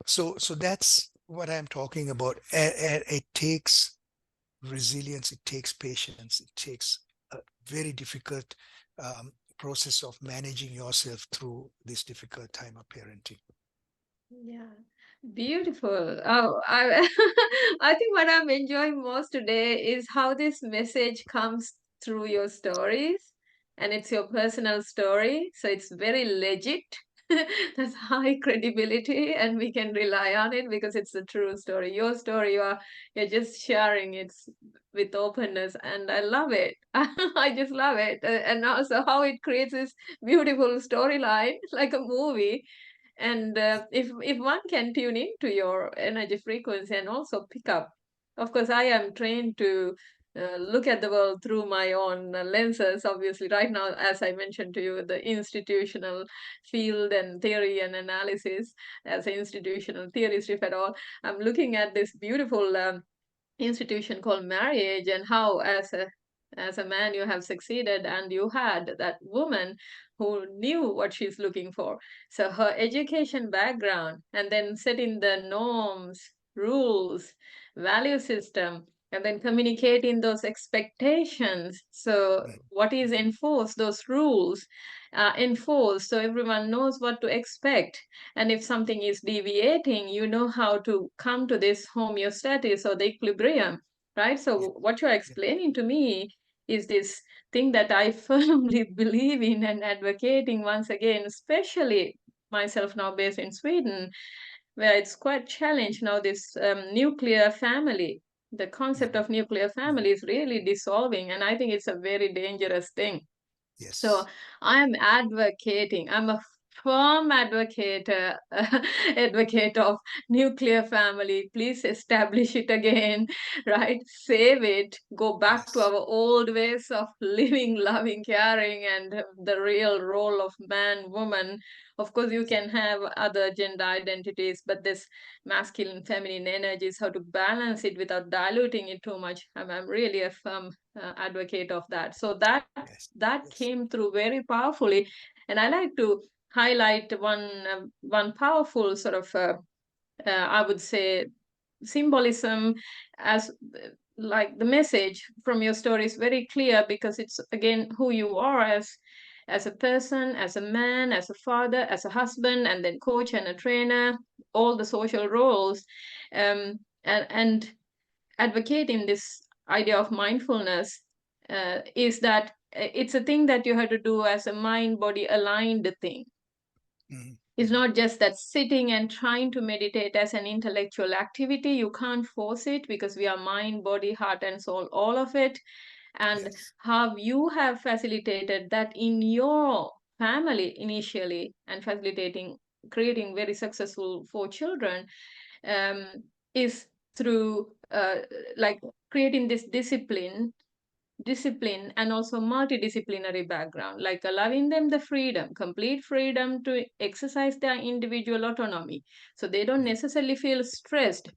So that's what I'm talking about. It takes resilience, it takes patience, it takes a very difficult process of managing yourself through this difficult time of parenting. Yeah, beautiful. Oh, I I think what I'm enjoying most today is how this message comes through your stories, and it's your personal story, so it's very legit. That's high credibility, and we can rely on it because it's the true story. Your story, you're just sharing it with openness, and I love it. I just love it, and also how it creates this beautiful storyline, like a movie. And if one can tune into your energy frequency and also pick up, of course, I am trained to look at the world through my own lenses. Obviously, right now, as I mentioned to you, the institutional field and theory and analysis, as an institutional theorist, if at all, I'm looking at this beautiful institution called marriage, and how, as a As a man, you have succeeded, and you had that woman who knew what she's looking for. So her education background, and then setting the norms, rules, value system, and then communicating those expectations. So Mm, what is enforced, those rules enforced, so everyone knows what to expect. And if something is deviating, you know how to come to this homeostasis or the equilibrium, right? yeah, So what you're yeah, explaining to me is this thing that I firmly believe in and advocating once again, especially myself now based in Sweden, where it's quite challenged now. This nuclear family, the concept mhm, of nuclear mhm. family is really dissolving, and I think it's a very dangerous thing. So Yes, I'm advocating, I'm a firm advocate, advocate of nuclear family. Please establish it again, right? Save it, go back to yes, our old ways of living, loving, caring, and the real role of man, woman. Of course, you yeah, can have other gender identities, but this masculine, feminine energies, how to balance it without diluting it too much. I'm really a firm advocate of that. So yes, that yes. came through very powerfully, and I like to highlight one powerful sort of I would say symbolism, as like the message from your story is very clear, because it's again who you are as a person, as a man, as a father, as a husband, and then coach and a trainer, all the social roles, and advocating this idea of mindfulness is that it's a thing that you have to do as a mind body aligned thing. Mhm, It's mhm. not just that sitting and trying to meditate as an intellectual activity. You can't force it, because we are mind, body, heart, and soul, all of it. And Yes, how you have facilitated that in your family initially, and facilitating, creating very successful 4 children, um, is through like creating this discipline and also multidisciplinary background, like allowing them the freedom, complete freedom to exercise their individual autonomy, so they don't mm, necessarily feel stressed.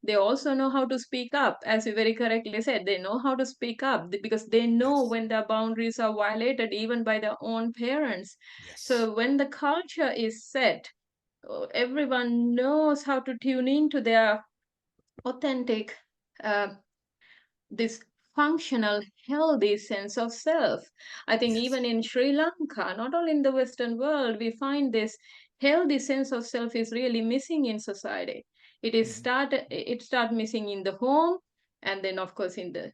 They also know how to speak up, as you very correctly said. They know how to speak up because they know yes, when their boundaries are violated, even by their own parents. yes, So when the culture is set, everyone knows how to tune into their authentic, uh, this functional, healthy sense of self. I think yes, even in Sri Lanka, not only in the Western world, we find this healthy sense of self is really missing in society. mhm, It start missing in the home, and then of course in the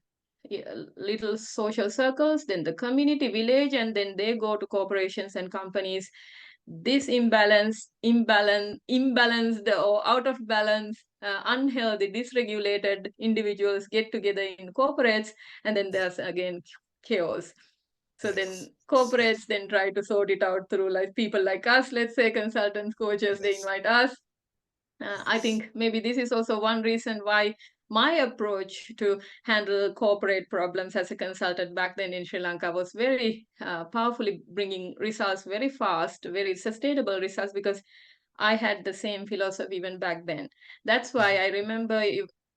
little social circles, then the community, village, and then they go to corporations and companies. This imbalanced or out of balance, unhealthy, dysregulated individuals get together in corporates, and then yeah, there's again chaos. So yes, then yes, yes, corporates then try to sort it out through like people like us, let's say consultants, coaches, they yes, invite us. I yes, think maybe this is also one reason why my approach to handle corporate problems as a consultant back then in Sri Lanka was very powerfully bringing results very fast, very sustainable results, because I had the same philosophy even back then. That's why mhm, I remember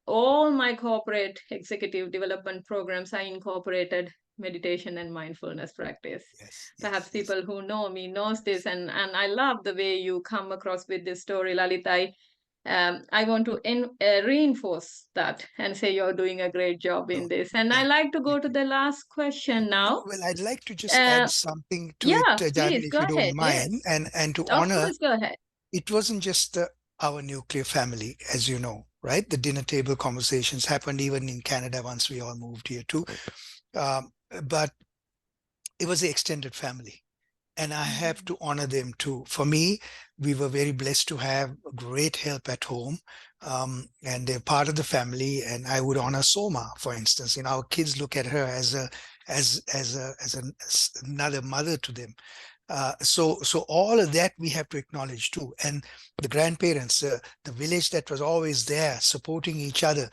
all my corporate executive development programs, I incorporated meditation and mindfulness practice. yes, yes, Perhaps yes. people who know me knows this, and I love the way you come across with this story, Lalith. I want to reinforce that and say you're doing a great job in No, this. And I thank you, like to go thank to you. the last question now. Well, I'd like to just add Uh, something to it, yeah, Janvi, please if go you don't ahead. mind, Yes, and to of honor, course, go ahead. it wasn't just our nuclear family, as you know, right? The dinner table conversations happened even in Canada once we all moved here too. Um, but it was the extended family, and I have Mhm. to honor them too. For me, we were very blessed to have great help at home, and they're part of the family. And I would honor Soma, for instance. You know, our kids look at her as a as another mother to them. So all of that we have to acknowledge too. And the grandparents, the village that was always there supporting each other,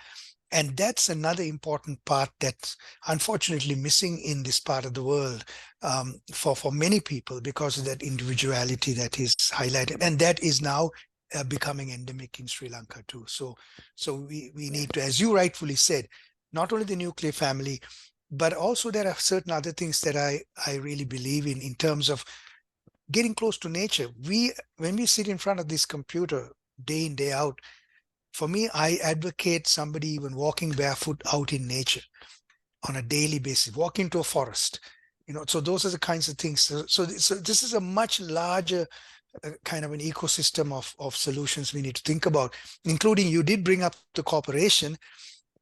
and that's another important part that's unfortunately missing in this part of the world, for many people, because of that individuality that is highlighted, and that is now becoming endemic in Sri Lanka too. So we Yeah. need to, as you rightfully said, not only the nuclear family, But also there are certain other things that I really believe in terms of getting close to nature. When we sit in front of this computer day in, day out, for me, I advocate somebody even walking barefoot out in nature on a daily basis, walk into a forest. So those are the kinds of things. So this is a much larger kind of an ecosystem of solutions we need to think about, including you did bring up the corporation.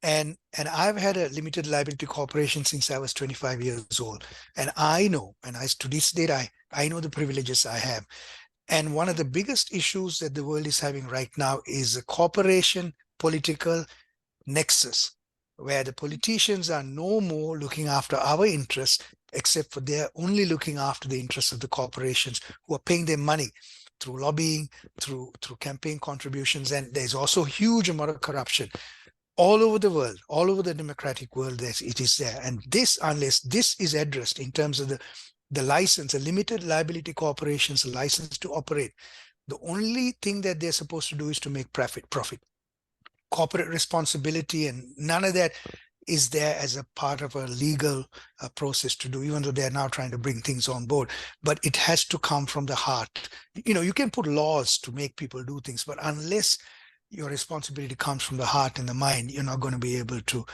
And I've had a limited liability corporation since I was 25 years old. And I know, and to this date, I know the privileges I have. And one of the biggest issues that the world is having right now is a corporation political nexus, where the politicians are no more looking after our interests, except for they're only looking after the interests of the corporations who are paying their money through lobbying, through campaign contributions. And there's also a huge amount of corruption all over the world, all over the democratic world. It is there. And unless this is addressed in terms of the license, a limited liability corporation's license to operate, the only thing that they're supposed to do is to make profit. Corporate responsibility and none of that is there as a part of a legal process to do, even though they're now trying to bring things on board. But it has to come from the heart. You can put laws to make people do things, but unless your responsibility comes from the heart and the mind, you're not going to be able to,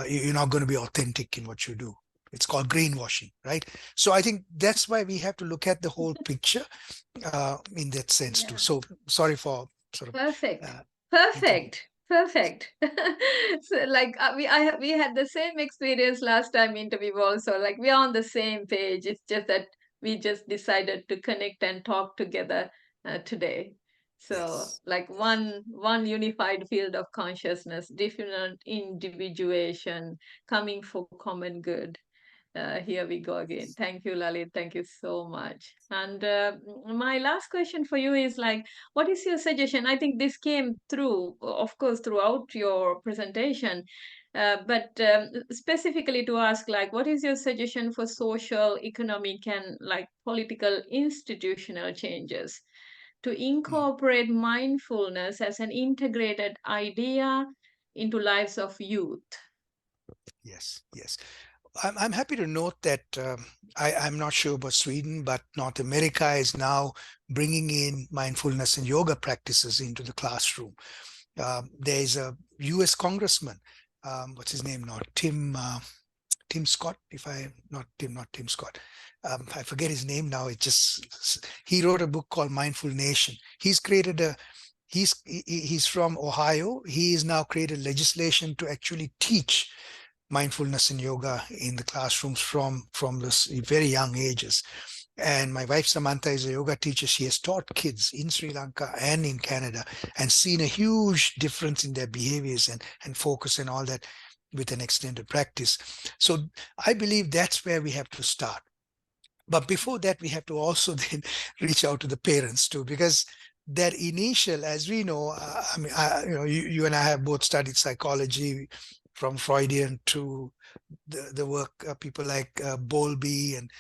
you're not going to be authentic in what you do. It's called greenwashing, right? So I think that's why we have to look at the whole picture in that sense too. So sorry for sort of Perfect. interrupting. Perfect. So like we had the same experience last time interview also. Like we are on the same page. It's just that we just decided to connect and talk together today. So Yes. like one unified field of consciousness, different individuation, coming for common good. Here we go again. Thank you, Lalit. Thank you so much. And my last question for you is like, what is your suggestion? I think this came through, of course, throughout your presentation, but specifically to ask, like, what is your suggestion for social, economic, and like political institutional changes to Mm. incorporate mindfulness as an integrated idea into lives of youth? Yes. Yes. I'm happy to note that I'm not sure about Sweden, but North America is now bringing in mindfulness and yoga practices into the classroom. There's a U.S. congressman, what's his name now? Tim Scott, not Tim Scott. I forget his name now. He wrote a book called Mindful Nation. He's from Ohio. He has now created legislation to actually teach mindfulness and yoga in the classrooms from this very young ages. And my wife Samantha is a yoga teacher. She has taught kids in Sri Lanka and in Canada and seen a huge difference in their behaviors and focus and all that with an extended practice. So I believe that's where we have to start. But before that, we have to also then reach out to the parents too, because that initial, as we know, you and I have both studied psychology, from Freudian to the work people like Bowlby and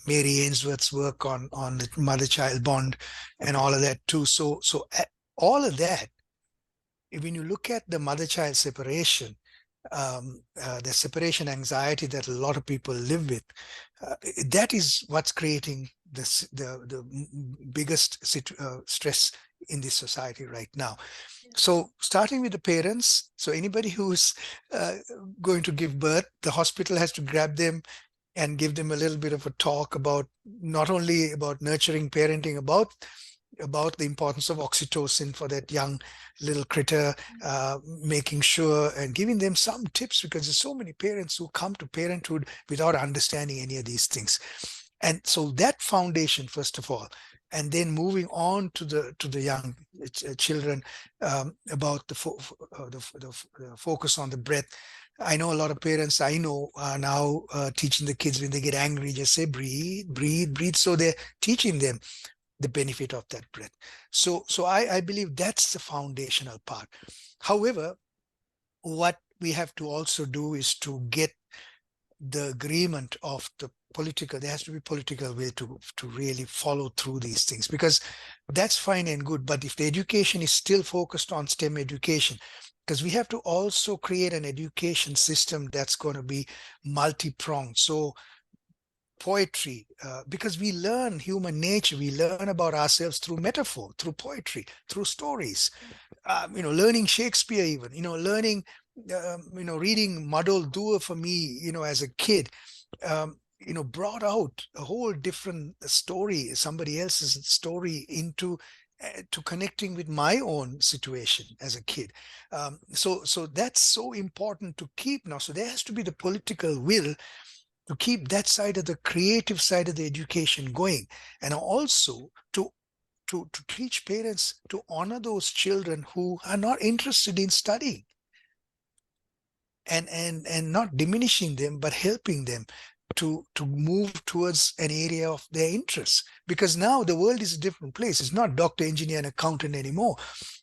Mary Ainsworth's work on the mother-child bond and all of that too. So all of that, when you look at the mother-child separation, the separation anxiety that a lot of people live with, that is what's creating the biggest stress in this society right now. So starting with the parents, so anybody who's going to give birth, the hospital has to grab them and give them a little bit of a talk about not only about nurturing parenting, about the importance of oxytocin for that young little critter, making sure and giving them some tips, because there's so many parents who come to parenthood without understanding any of these things. And so that foundation, first of all, and then moving on to the young children, about the focus on the breath. I know a lot of parents I know are now teaching the kids when they get angry, just say breathe, breathe, breathe. So they're teaching them the benefit of that breath. So I believe that's the foundational part. However, what we have to also do is to get the agreement of the political, there has to be political will to really follow through these things, because that's fine and good. But if the education is still focused on STEM education, because we have to also create an education system that's going to be multi-pronged. So poetry, because we learn human nature, we learn about ourselves through metaphor, through poetry, through stories. Learning Shakespeare, even, learning, reading Madol Dua for me, as a kid, brought out a whole different story, somebody else's story, into to connecting with my own situation as a kid. So that's so important to keep now. So there has to be the political will to keep that side of the creative side of the education going, and also to teach parents to honor those children who are not interested in studying, and not diminishing them, but helping them to move towards an area of their interests, because now the world is a different place. It's not doctor, engineer, and accountant anymore.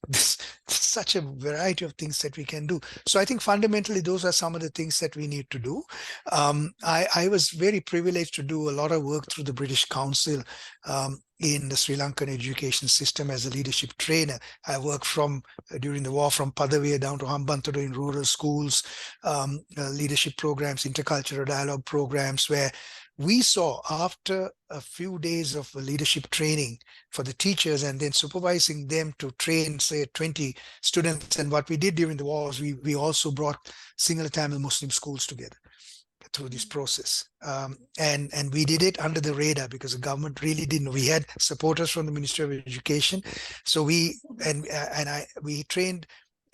There's such a variety of things that we can do. So I think fundamentally those are some of the things that we need to do. I was very privileged to do a lot of work through the British Council in the Sri Lankan education system as a leadership trainer. I worked during the war from Padavia down to Hambantota in rural schools, leadership programs, intercultural dialogue programs, where we saw, after a few days of leadership training for the teachers and then supervising them to train, say, 20 students. And what we did during the war was we also brought Sinhala Tamil Muslim schools together through this process. And we did it under the radar, because the government really didn't. We had supporters from the Ministry of Education. So we trained.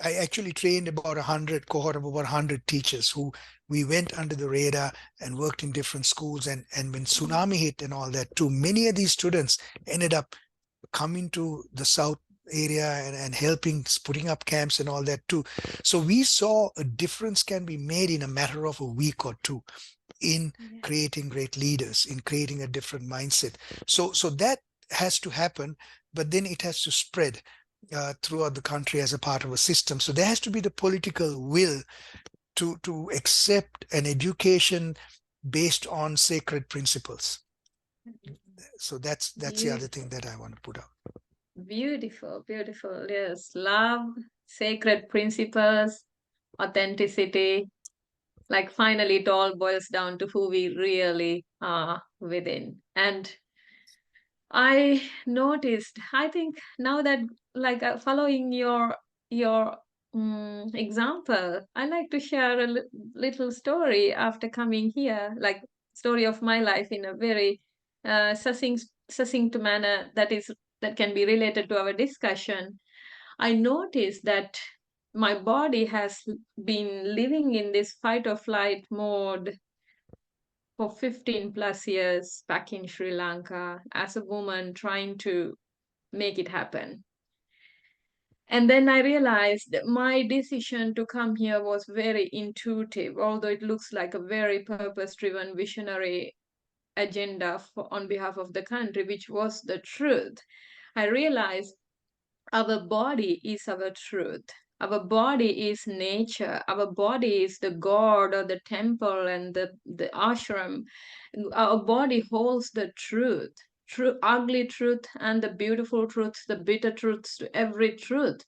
I actually trained about 100 cohort of about 100 teachers who we went under the radar and worked in different schools. And when tsunami hit and all that too, many of these students ended up coming to the South area and helping, putting up camps and all that too. So we saw a difference can be made in a matter of a week or two in creating great leaders, in creating a different mindset. So that has to happen, but then it has to spread throughout the country as a part of a system. So there has to be the political will to accept an education based on sacred principles. So that's the other thing that I want to put out. Beautiful, beautiful. Yes, love, sacred principles, authenticity. Like, finally, it all boils down to who we really are within. And I noticed, I think now that, like, following your example, I like to share a little story after coming here, like story of my life in a very succinct manner that can be related to our discussion. I noticed that my body has been living in this fight or flight mode for 15 plus years back in Sri Lanka as a woman trying to make it happen. And then I realized that my decision to come here was very intuitive, although it looks like a very purpose driven, visionary agenda on behalf of the country, which was the truth. I realized our body is our truth. Our body is nature. Our body is the god or the temple and the ashram. Our body holds the truth, true, ugly truth, and the beautiful truths, the bitter truths, to every truth.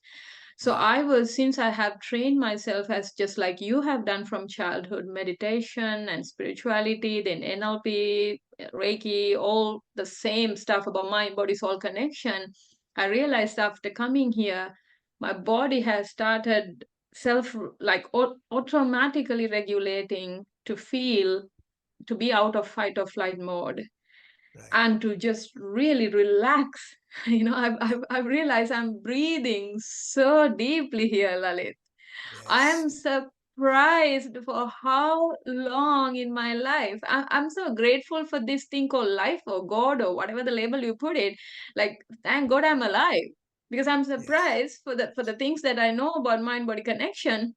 So since I have trained myself, as just like you have done from childhood, meditation and spirituality, then NLP, Reiki, all the same stuff about mind, body, soul connection. I realized after coming here, my body has started automatically regulating to feel, to be out of fight or flight mode, and to just really relax. I've realized I'm breathing so deeply here, Lalith. I am surprised for how long in my life. I'm so grateful for this thing called life or God or whatever the label you put it. Like, thank God I'm alive, because I'm surprised for the things that I know about mind body connection.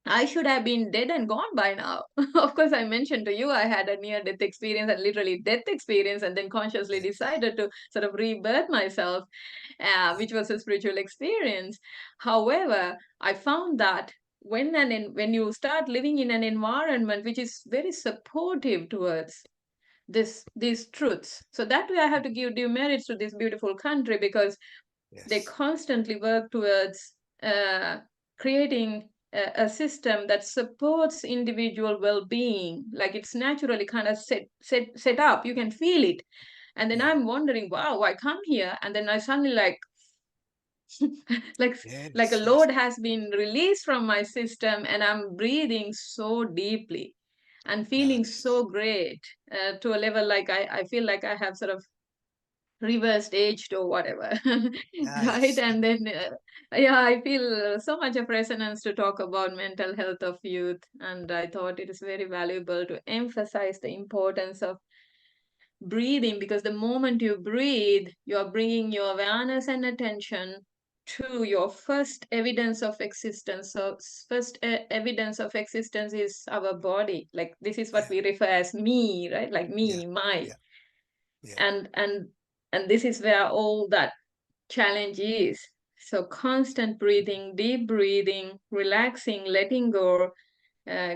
I should have been dead and gone by now. Of course, I mentioned to you I had a near death experience, and literally death experience, and then consciously decided to sort of rebirth myself, which was a spiritual experience. However, I found that when you start living in an environment which is very supportive towards these truths, so that way I have to give due merits to this beautiful country, because they constantly work towards creating a system that supports individual well-being, like it's naturally kind of set up. You can feel it. And then Yeah. I'm wondering, wow, I come here, and then I suddenly like like a Yes. Yes. load has been released from my system, and I'm breathing so deeply and feeling Nice. so great, to a level like I feel like I have sort of reversed aged or whatever. Right? Nice. And then yeah, I feel so much of resonance to talk about mental health of youth, and I thought it is very valuable to emphasize the importance of breathing, because the moment you breathe, you are bringing your awareness and attention to your first evidence of existence. So first evidence of existence is our body. Like this is what Yeah. we refer as me, right? Like Yeah. me, my. Yeah. Yeah. And this is where all that challenge is. So constant breathing, deep breathing, relaxing, letting go, uh,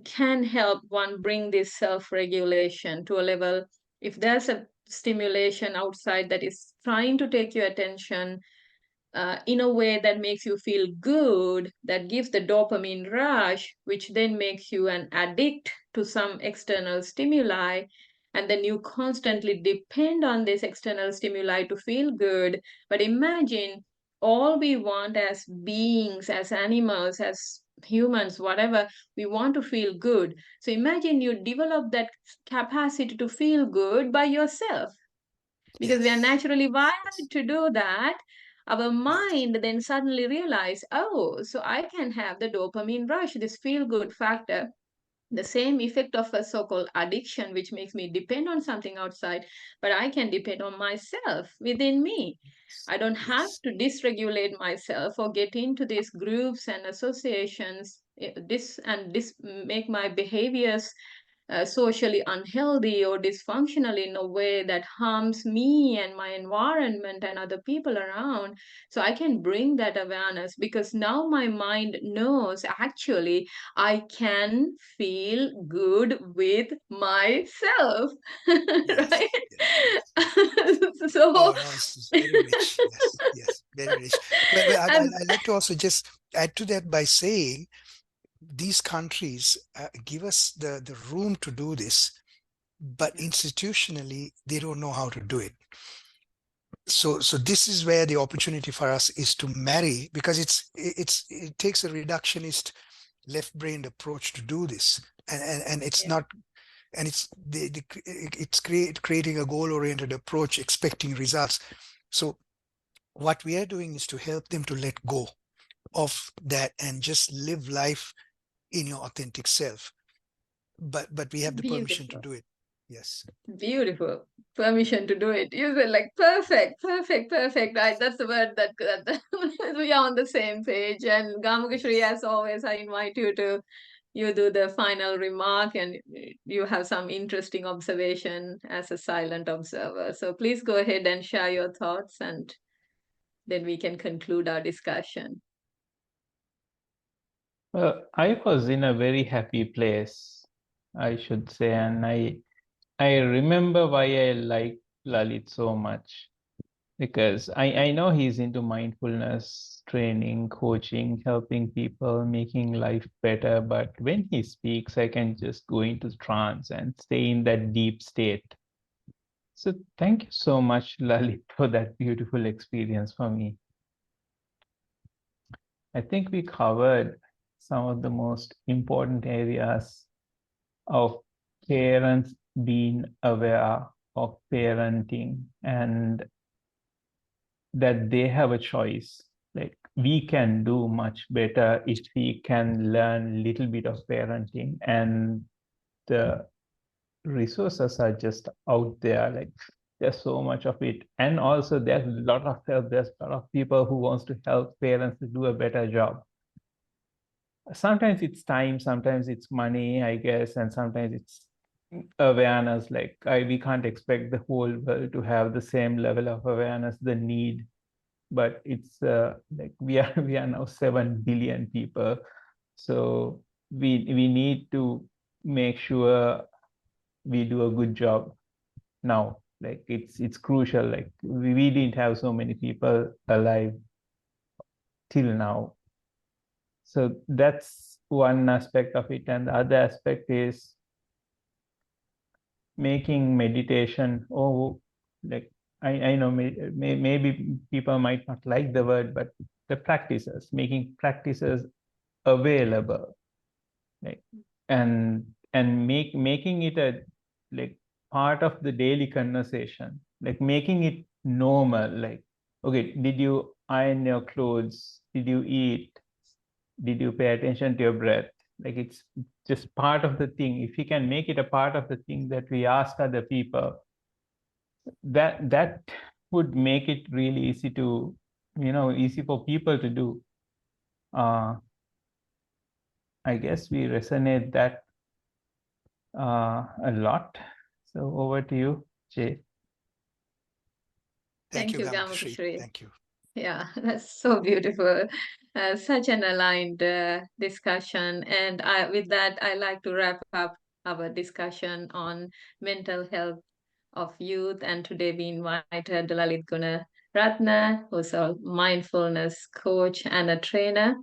can help one bring this self-regulation to a level. If there's a stimulation outside that is trying to take your attention, in a way that makes you feel good, that gives the dopamine rush, which then makes you an addict to some external stimuli. And then you constantly depend on this external stimuli to feel good. But imagine, all we want as beings, as animals, as humans, whatever, we want to feel good. So imagine you develop that capacity to feel good by yourself, because we are Yes. naturally Yes. wired to do that. Our Yes. mind then suddenly realize, oh, so I can have the dopamine rush, this feel good factor, the same effect of a so-called addiction, which makes me depend on something outside, but I can depend on myself within me. I don't have Yes. to dysregulate myself or get into these groups and associations, this make my behaviors socially unhealthy or dysfunctional in a way that harms me and my environment and other people around. So I can bring that awareness, because now my mind knows, actually I can feel good with myself. Yes. Right? Yes. Yes. Yes. So Oh no, this is very rich. Yes. Yes. Very rich. Well, and I'd like to also just add to that by saying these countries give us the room to do this, but yeah, institutionally they don't know how to do it. So this is where the opportunity for us is to marry, because it takes a reductionist left-brained approach to do this, and it's yeah, not, and it's creating a goal-oriented approach expecting results. So what we are doing is to help them to let go of that and just live life in your authentic self, but we have the permission to beautiful. do it. Yes. Beautiful. Permission to do it. You said like perfect, perfect, perfect. Right. That's the word that we are on the same page. And Gamakashri, Yes. as always, I invite you to you do the final remark, and you have some interesting observation as a silent observer. So please go ahead and share your thoughts, and then we can conclude our discussion. Well, I was in a very happy place, I should say, and I remember why I like Lalith so much, because I know he's into mindfulness training, coaching, helping people, making life better. But when he speaks, I can just go into trance and stay in that deep state. So thank you so much, Lalith, for that beautiful experience for me. I think we covered some of the most important areas of parents being aware of parenting, and that they have a choice. Like, we can do much better if we can learn a little bit of parenting, and the resources are just out there. Like, there's so much of it, and also there's a lot of help. There's a lot of people who wants to help parents to do a better job. Sometimes it's time, sometimes it's money, I guess, and sometimes it's awareness. Like, we can't expect the whole world to have the same level of awareness, the need. But it's like we are now 7 billion people, so we need to make sure we do a good job now. Like, it's crucial. Like, we didn't have so many people alive till now. So that's one aspect of it. And the other aspect is making meditation, like I know maybe people might not like the word, but the practices, making practices available, like, and making it a like part of the daily conversation, like making it normal. Like, okay, did you iron your clothes? Did you eat? Did you pay attention to your breath? Like, it's just part of the thing. If you can make it a part of the thing that we ask other people, that would make it really easy to, easy for people to do. I guess we resonate that a lot. So over to you, Jay. Thank you, Gamakashri. Gamakashri. Thank you. Yeah, that's so beautiful. Such an aligned discussion. And with that, I like to wrap up our discussion on mental health of youth. And today we invited Lalith Gunaratna, who's a mindfulness coach and a trainer.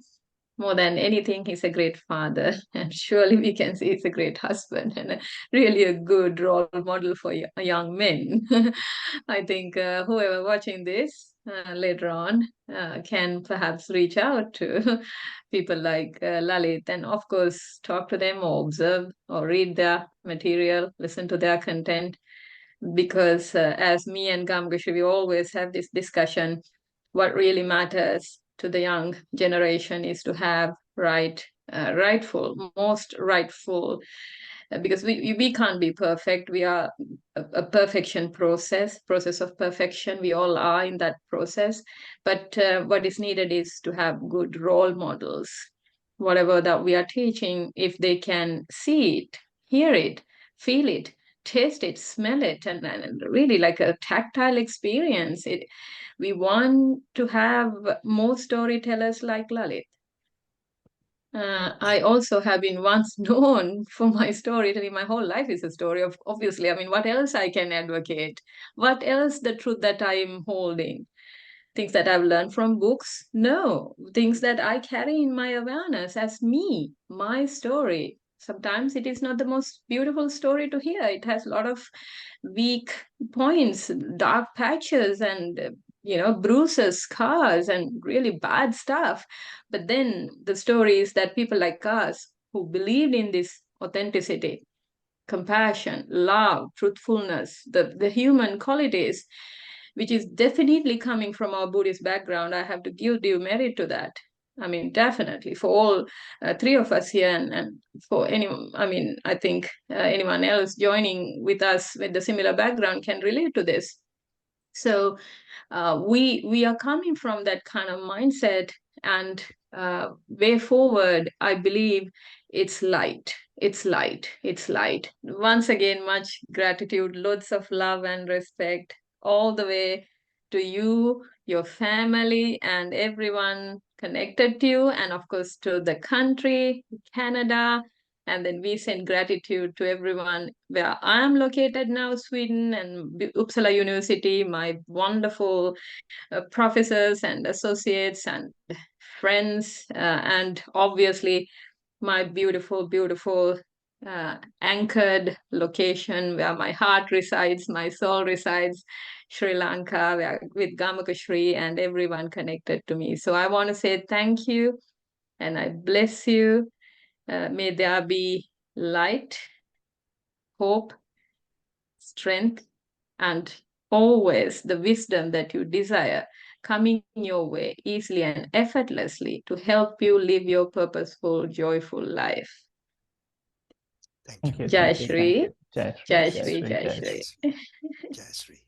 More than anything, he's a great father, and surely we can say he's a great husband and really a good role model for young men. I think whoever watching this later on can perhaps reach out to people like Lalith, and of course talk to them or observe or read their material, listen to their content, because as me and Gamakashri, we always have this discussion. What really matters to the young generation is to have most rightful, because we can't be perfect. We are a perfection process of perfection. We all are in that process. But what is needed is to have good role models. Whatever that we are teaching, if they can see it, hear it, feel it, taste it, smell it, and really like a tactile experience. We want to have more storytellers like Lalith. I also have been once known for my storytelling. My whole life is a story of, obviously, I mean, what else I can advocate? What else the truth that I'm holding? Things that I've learned from books? No. Things that I carry in my awareness as me, my story. Sometimes it is not the most beautiful story to hear. It has a lot of weak points, dark patches, and bruises, scars, and really bad stuff. But then the stories that people like us who believed in this authenticity, compassion, love, truthfulness, the human qualities, which is definitely coming from our Buddhist background. I have to give due merit to that. I mean, definitely for all three of us here, and for anyone, I mean, I think anyone else joining with us with the similar background can relate to this. So we are coming from that kind of mindset, and way forward, I believe it's light. It's light. It's light. Once again, much gratitude, loads of love and respect all the way to you, your family, and everyone connected to you, and of course to the country, Canada. And then we send gratitude to everyone where I am located now, Sweden, and Uppsala University, my wonderful professors and associates and friends, and obviously my beautiful, beautiful anchored location where my heart resides, my soul resides, Sri Lanka, where, with Gamakashri and everyone connected to me. So I want to say thank you, and I bless you. May there be light, hope, strength, and always the wisdom that you desire coming your way easily and effortlessly to help you live your purposeful, joyful life. Thank you. Jai Shri. Jai Jai Shri. Jai Shri. Jai Shri.